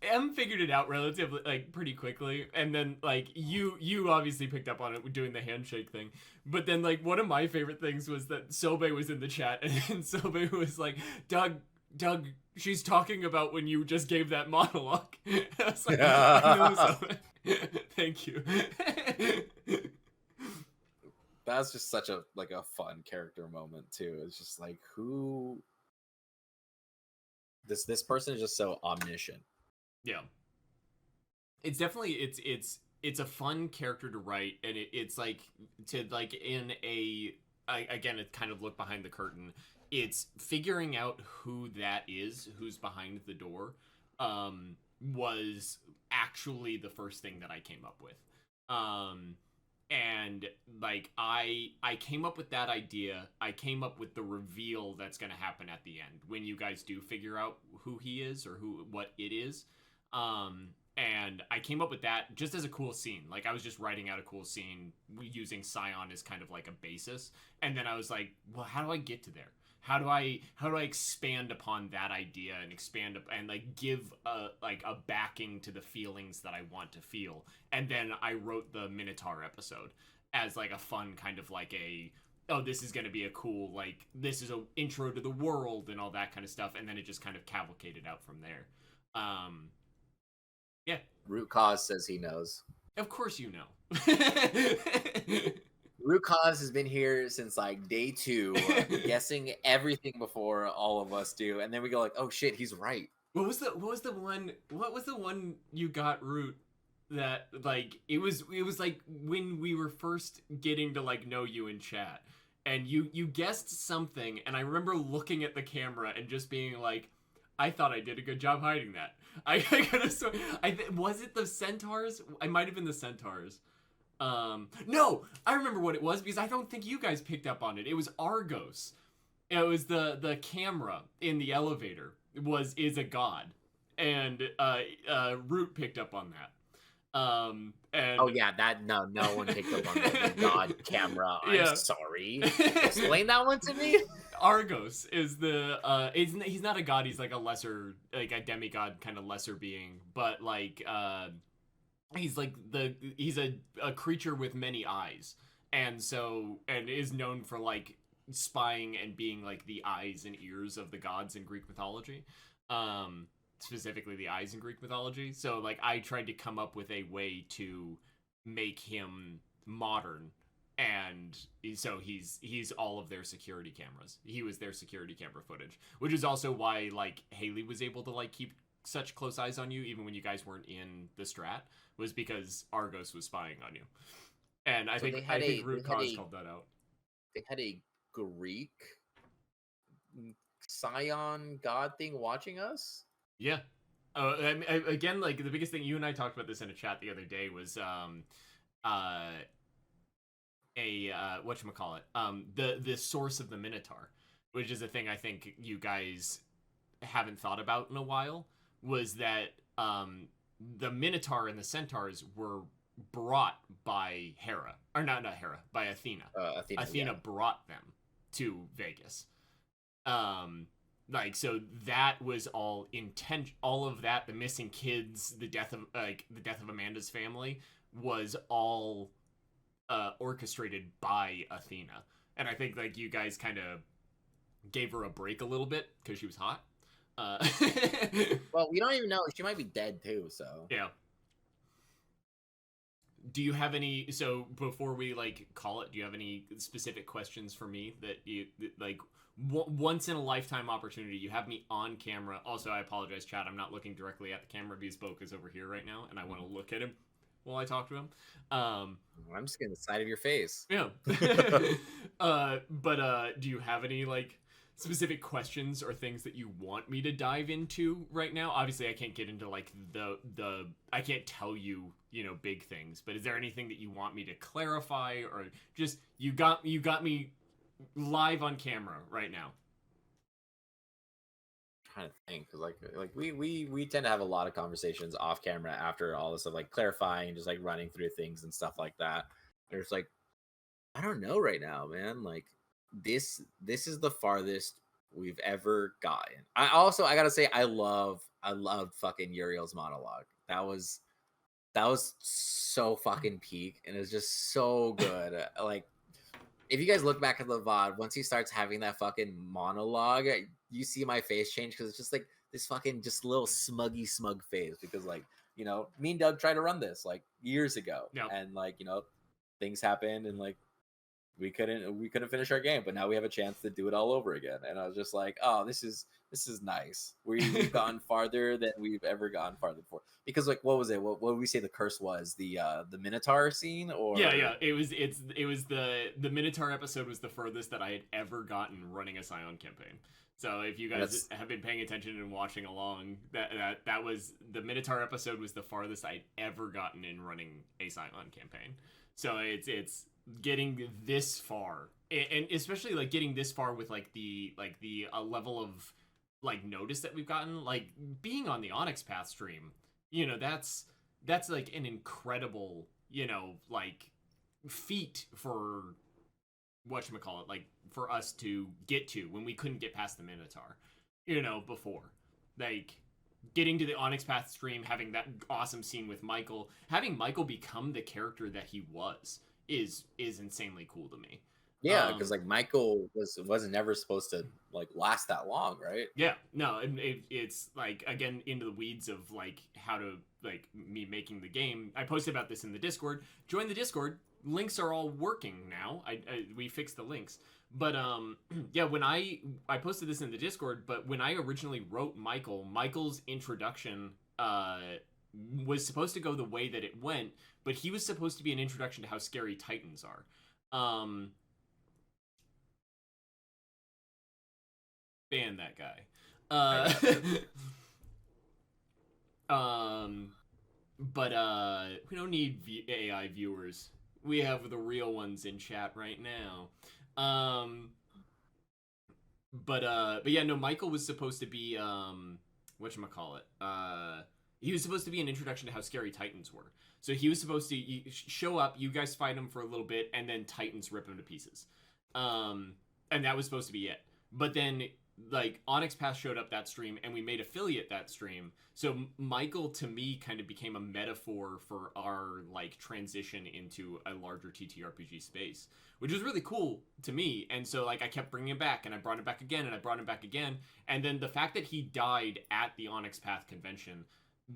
M figured it out relatively like pretty quickly, and then like you obviously picked up on it doing the handshake thing. But then like one of my favorite things was that Sobe was in the chat, and Sobe was like, Doug, she's talking about when you just gave that monologue. I was like, I know, Sobe. Thank you. that's just such a like a fun character moment too. It's just like, who this person is just so omniscient. Yeah. It's definitely it's a fun character to write, and it's like to like in a again, it's kind of look behind the curtain. It's figuring out who that is, who's behind the door, was actually the first thing that I came up with. And like I came up with that idea. I came up with the reveal that's going to happen at the end when you guys do figure out who he is or what it is. And I came up with that just as a cool scene. Like I was just writing out a cool scene using Scion as kind of like a basis, and then I was like, well, how do I get to there? How do I expand upon that idea and expand up and like give a backing to the feelings that I want to feel? And then I wrote the Minotaur episode as like a fun kind of like a, oh, this is going to be a cool, like this is a intro to the world and all that kind of stuff, and then it just kind of cavalcated out from there. Yeah. Root Cause says he knows. Of course you know. Root Cause has been here since like day 2, guessing everything before all of us do, and then we go like, oh shit, he's right. What was the one you got, Root, that like it was like when we were first getting to like know you in chat, and you guessed something, and I remember looking at the camera and just being like, I thought I did a good job hiding that. I could have was it the centaurs? I might have been the centaurs. No, I remember what it was because I don't think you guys picked up on it. It was Argos. It was the camera in the elevator is a god, and Root picked up on that. And oh yeah, that no one picked up on the god camera. I'm sorry. Explain that one to me. Argos is the he's not a god, he's like a lesser, like a demigod kind of lesser being, but like he's like he's a creature with many eyes, and is known for like spying and being like the eyes and ears of the gods in Greek mythology, specifically the eyes in Greek mythology. So like I tried to come up with a way to make him modern, and so he's all of their security cameras. He was their security camera footage, which is also why like Haley was able to like keep such close eyes on you even when you guys weren't in the strat, was because Argos was spying on you. And I think Root Cause called that out. They had a Greek Scion god thing watching us. Yeah. Again, like the biggest thing, you and I talked about this in a chat the other day, was uh whatchamacallit, the source of the Minotaur, which is a thing I think you guys haven't thought about in a while, was that the Minotaur and the Centaurs were brought by Hera, or not Hera, by Athena. Athena, Athena yeah. brought them to Vegas. Um, like, so that was all intent. All of that, the missing kids, the death of Amanda's family, was all orchestrated by Athena. And I think like you guys kind of gave her a break a little bit because she was hot. Uh, Well, we don't even know. She might be dead too. So yeah. Do you have any? So before we like call it, do you have any specific questions for me that you like? Once in a lifetime opportunity, you have me on camera. Also, I apologize, Chad. I'm not looking directly at the camera because Boca's over here right now, and I want to look at him while I talk to him. I'm just getting the side of your face. Yeah. But do you have any like specific questions or things that you want me to dive into right now? Obviously, I can't get into like the I can't tell you, big things, but is there anything that you want me to clarify, or just you got me live on camera right now? Trying to think, because like we tend to have a lot of conversations off camera after all this stuff, like clarifying, just like running through things and stuff like that. There's like, I don't know right now, man. Like this is the farthest we've ever gotten. I gotta say, I loved fucking Uriel's monologue. That was so fucking peak, and it was just so good. Like, if you guys look back at the VOD, once he starts having that fucking monologue, you see my face change, because it's just like this fucking just little smug face, because like, me and Doug tried to run this like years ago, Yep. and like, things happened, and like we couldn't finish our game, but now we have a chance to do it all over again. And I was just like, oh, this is nice. We've gone farther than we've ever gone farther before. Because like, what was it? What did we say the curse was? The Minotaur scene, or Yeah. It was the Minotaur episode was the furthest that I had ever gotten running a Scion campaign. So if you guys have been paying attention and watching along, that was the Minotaur episode was the farthest I'd ever gotten in running a Scion campaign. So it's getting this far, and especially like getting this far with like the level of like notice that we've gotten, like being on the Onyx Path stream, that's like an incredible, like feat for whatchamacallit, like for us to get to when we couldn't get past the Minotaur, before. Like getting to the Onyx Path stream, having that awesome scene with Michael, having Michael become the character that he was is insanely cool to me. yeah, because like Michael wasn't never supposed to like last that long, right? Yeah, no, it's like, again, into the weeds of like how to like me making the game. I posted about this in the Discord. Join the Discord. Links are all working now. We fixed the links. But yeah, when I posted this in the Discord, but when I originally wrote Michael's introduction was supposed to go the way that it went, but he was supposed to be an introduction to how scary Titans are. Ban that guy. But we don't need AI viewers. We have the real ones in chat right now. But yeah, no, Michael was supposed to be whatchamacallit. He was supposed to be an introduction to how scary Titans were. So he was supposed to show up, you guys fight him for a little bit, and then Titans rip him to pieces. And that was supposed to be it. But then like Onyx Path showed up that stream, and we made affiliate that stream. So Michael to me kind of became a metaphor for our like transition into a larger TTRPG space, which was really cool to me. And so like I kept bringing him back, and I brought him back again, and I brought him back again. And then the fact that he died at the Onyx Path convention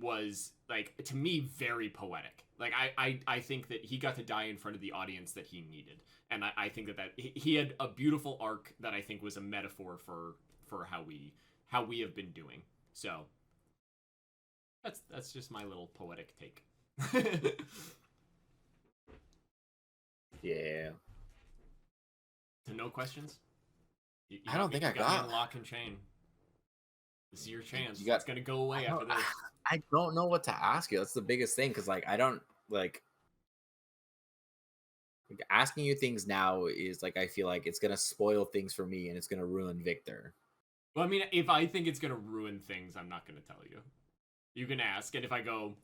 was like, to me, very poetic. Like I think that he got to die in front of the audience that he needed, and I think that he had a beautiful arc that I think was a metaphor for how we have been doing. So that's just my little poetic take. Yeah. So no questions? I don't think I got lock and chain. This is your chance. You got, it's gonna go away after this. I don't know what to ask you. That's the biggest thing, because like I don't like asking you things now is like I feel like it's gonna spoil things for me and it's gonna ruin Victor. Well, I mean, if I think it's gonna ruin things, I'm not gonna tell you. You can ask, and if I go,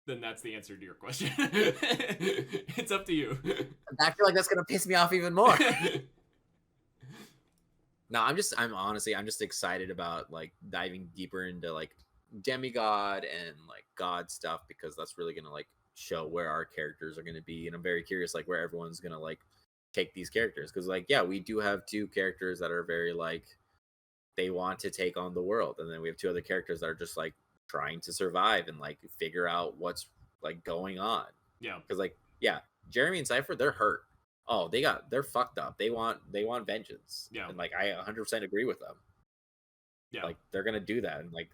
then that's the answer to your question. It's up to you. I feel like that's gonna piss me off even more. No, I'm just excited about like diving deeper into like demigod and like god stuff because that's really gonna like show where our characters are gonna be, and I'm very curious like where everyone's gonna like take these characters because like yeah, we do have two characters that are very like they want to take on the world, and then we have two other characters that are just like trying to survive and like figure out what's like going on. Yeah. Because like yeah, Jeremy and Cypher, they're hurt. Oh, they're fucked up. They want vengeance. Yeah. And like I 100% agree with them. Yeah. Like they're gonna do that, and like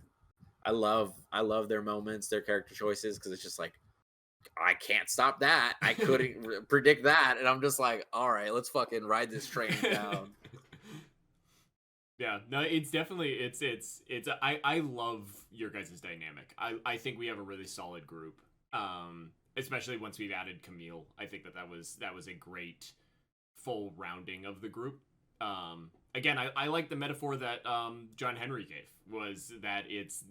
I love their moments, their character choices, because it's just like I can't stop that. I couldn't predict that, and I'm just like, all right, let's fucking ride this train down. Yeah, no, it's definitely it's I love your guys' dynamic. I think we have a really solid group. Especially once we've added Camille. I think that was a great full rounding of the group. Again, I like the metaphor that John Henry gave, was that it's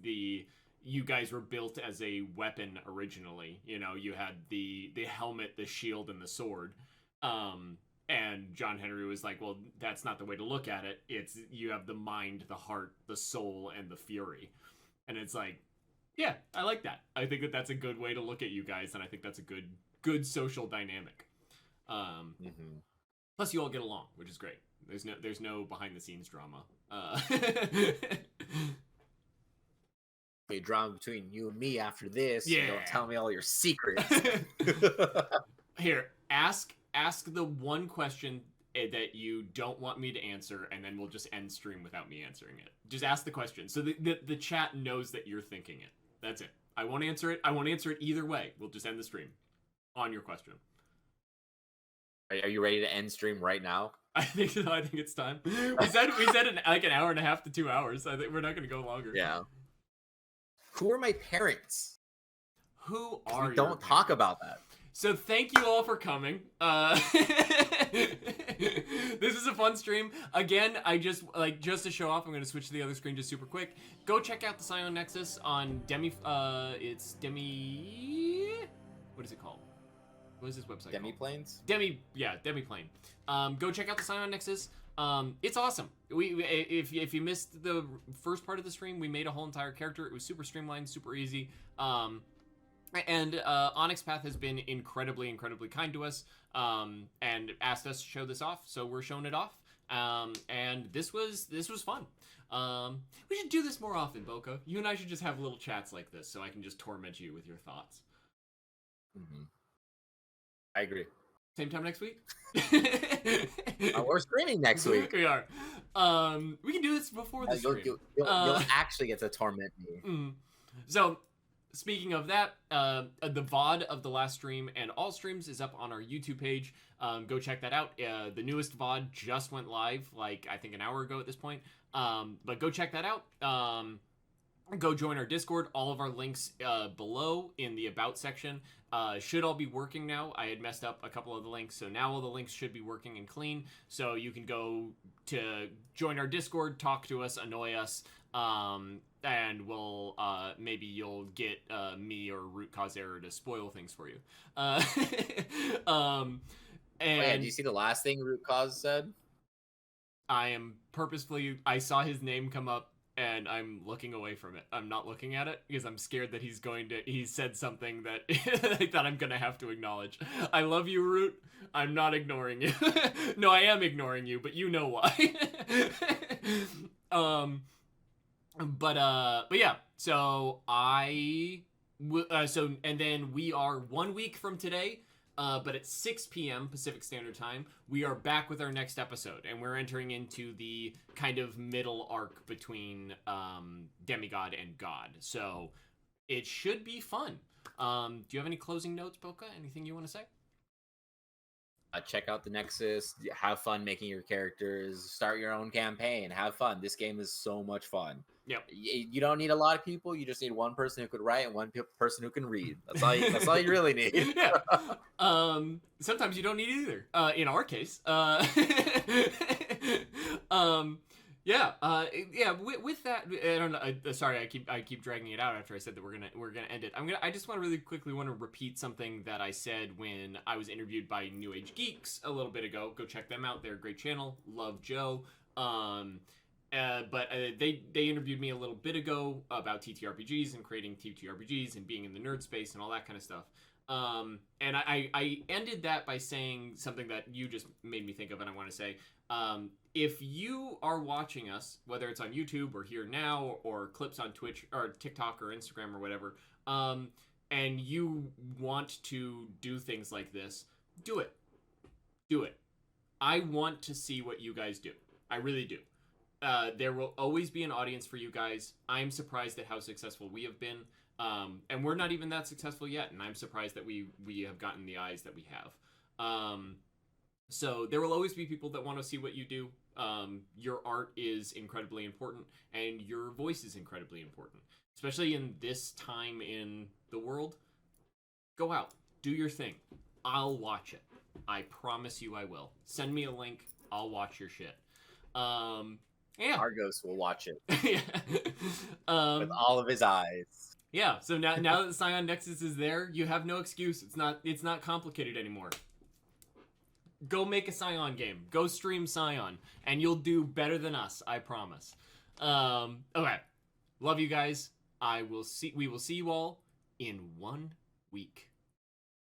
you guys were built as a weapon originally. You know, you had the helmet, the shield, and the sword. And John Henry was like, well, that's not the way to look at it. It's you have the mind, the heart, the soul, and the fury. And it's like, yeah, I like that. I think that that's a good way to look at you guys, and I think that's a good social dynamic. Plus, you all get along, which is great. There's no behind the scenes drama. Hey, drama between you and me after this. Yeah. Don't tell me all your secrets. Here, ask the one question that you don't want me to answer, and then we'll just end stream without me answering it. Just ask the question, so the chat knows that you're thinking it. That's it. I won't answer it. I won't answer it either way. We'll just end the stream on your question. Are you ready to end stream right now? I think it's time. We said like an hour and a half to 2 hours. I think we're not going to go longer. Yeah. Who are my parents? Who are we don't talk about that. So thank you all for coming. This is a fun stream. Again, I just to show off, I'm going to switch to the other screen just super quick. Go check out the Scion Nexus on it's what is it called? What is this website Demiplanes? Demiplane. Go check out the Scion Nexus. It's awesome. If you missed the first part of the stream, we made a whole entire character. It was super streamlined, super easy. And Onyx Path has been incredibly kind to us, and asked us to show this off, so we're showing it off. And this was fun. We should do this more often, Boca. You and I should just have little chats like this, so I can just torment you with your thoughts. I agree. Same time next week? We're streaming next week. We are. We can do this before the stream. You'll actually get to torment me. So, speaking of that, the VOD of the last stream and all streams is up on our YouTube page. Go check that out. The newest VOD just went live, like, I think an hour ago at this point. But go check that out. Go join our Discord. All of our links below in the About section should all be working now. I had messed up a couple of the links, so now all the links should be working and clean. So you can go to join our Discord, talk to us, annoy us, and we'll maybe you'll get me or Root Cause Error to spoil things for you. And do you see the last thing Root Cause said? I saw his name come up, and I'm looking away from it. I'm not looking at it because I'm scared that he said something that that I'm gonna have to acknowledge. I love you, Root. I'm not ignoring you. No, I am ignoring you, but you know why. But yeah. So and then we are 1 week from today. But at 6 p.m. Pacific Standard Time, we are back with our next episode, and we're entering into the kind of middle arc between Demigod and God. So it should be fun. Do you have any closing notes, Boca? Anything you want to say? Check out the Nexus. Have fun making your characters. Start your own campaign. Have fun. This game is so much fun. Yep. You don't need a lot of people. You just need one person who could write and one person who can read. That's all you really need. Yeah. Sometimes you don't need either. In our case. Yeah. With that, I don't know. Sorry, I keep dragging it out after I said that we're gonna end it. I just want to really quickly want to repeat something that I said when I was interviewed by New Age Geeks a little bit ago. Go check them out. They're a great channel. Love Joe. But they interviewed me a little bit ago about TTRPGs and creating TTRPGs and being in the nerd space and all that kind of stuff. And I ended that by saying something that you just made me think of, and I want to say, if you are watching us, whether it's on YouTube or here now, or clips on Twitch or TikTok or Instagram or whatever, and you want to do things like this, do it. Do it. I want to see what you guys do. I really do. There will always be an audience for you guys. I'm surprised at how successful we have been. And we're not even that successful yet, and I'm surprised that we have gotten the eyes that we have. So there will always be people that want to see what you do. Your art is incredibly important, and your voice is incredibly important, especially in this time in the world. Go out, do your thing. I'll watch it. I promise you I will. Send me a link. I'll watch your shit. Yeah. Argos will watch it Yeah. with all of his eyes. Yeah, so now that Scion Nexus is there, you have no excuse. It's not complicated anymore. Go make a Scion game. Go stream Scion, and you'll do better than us, I promise. Okay. Love you guys. We will see you all in 1 week.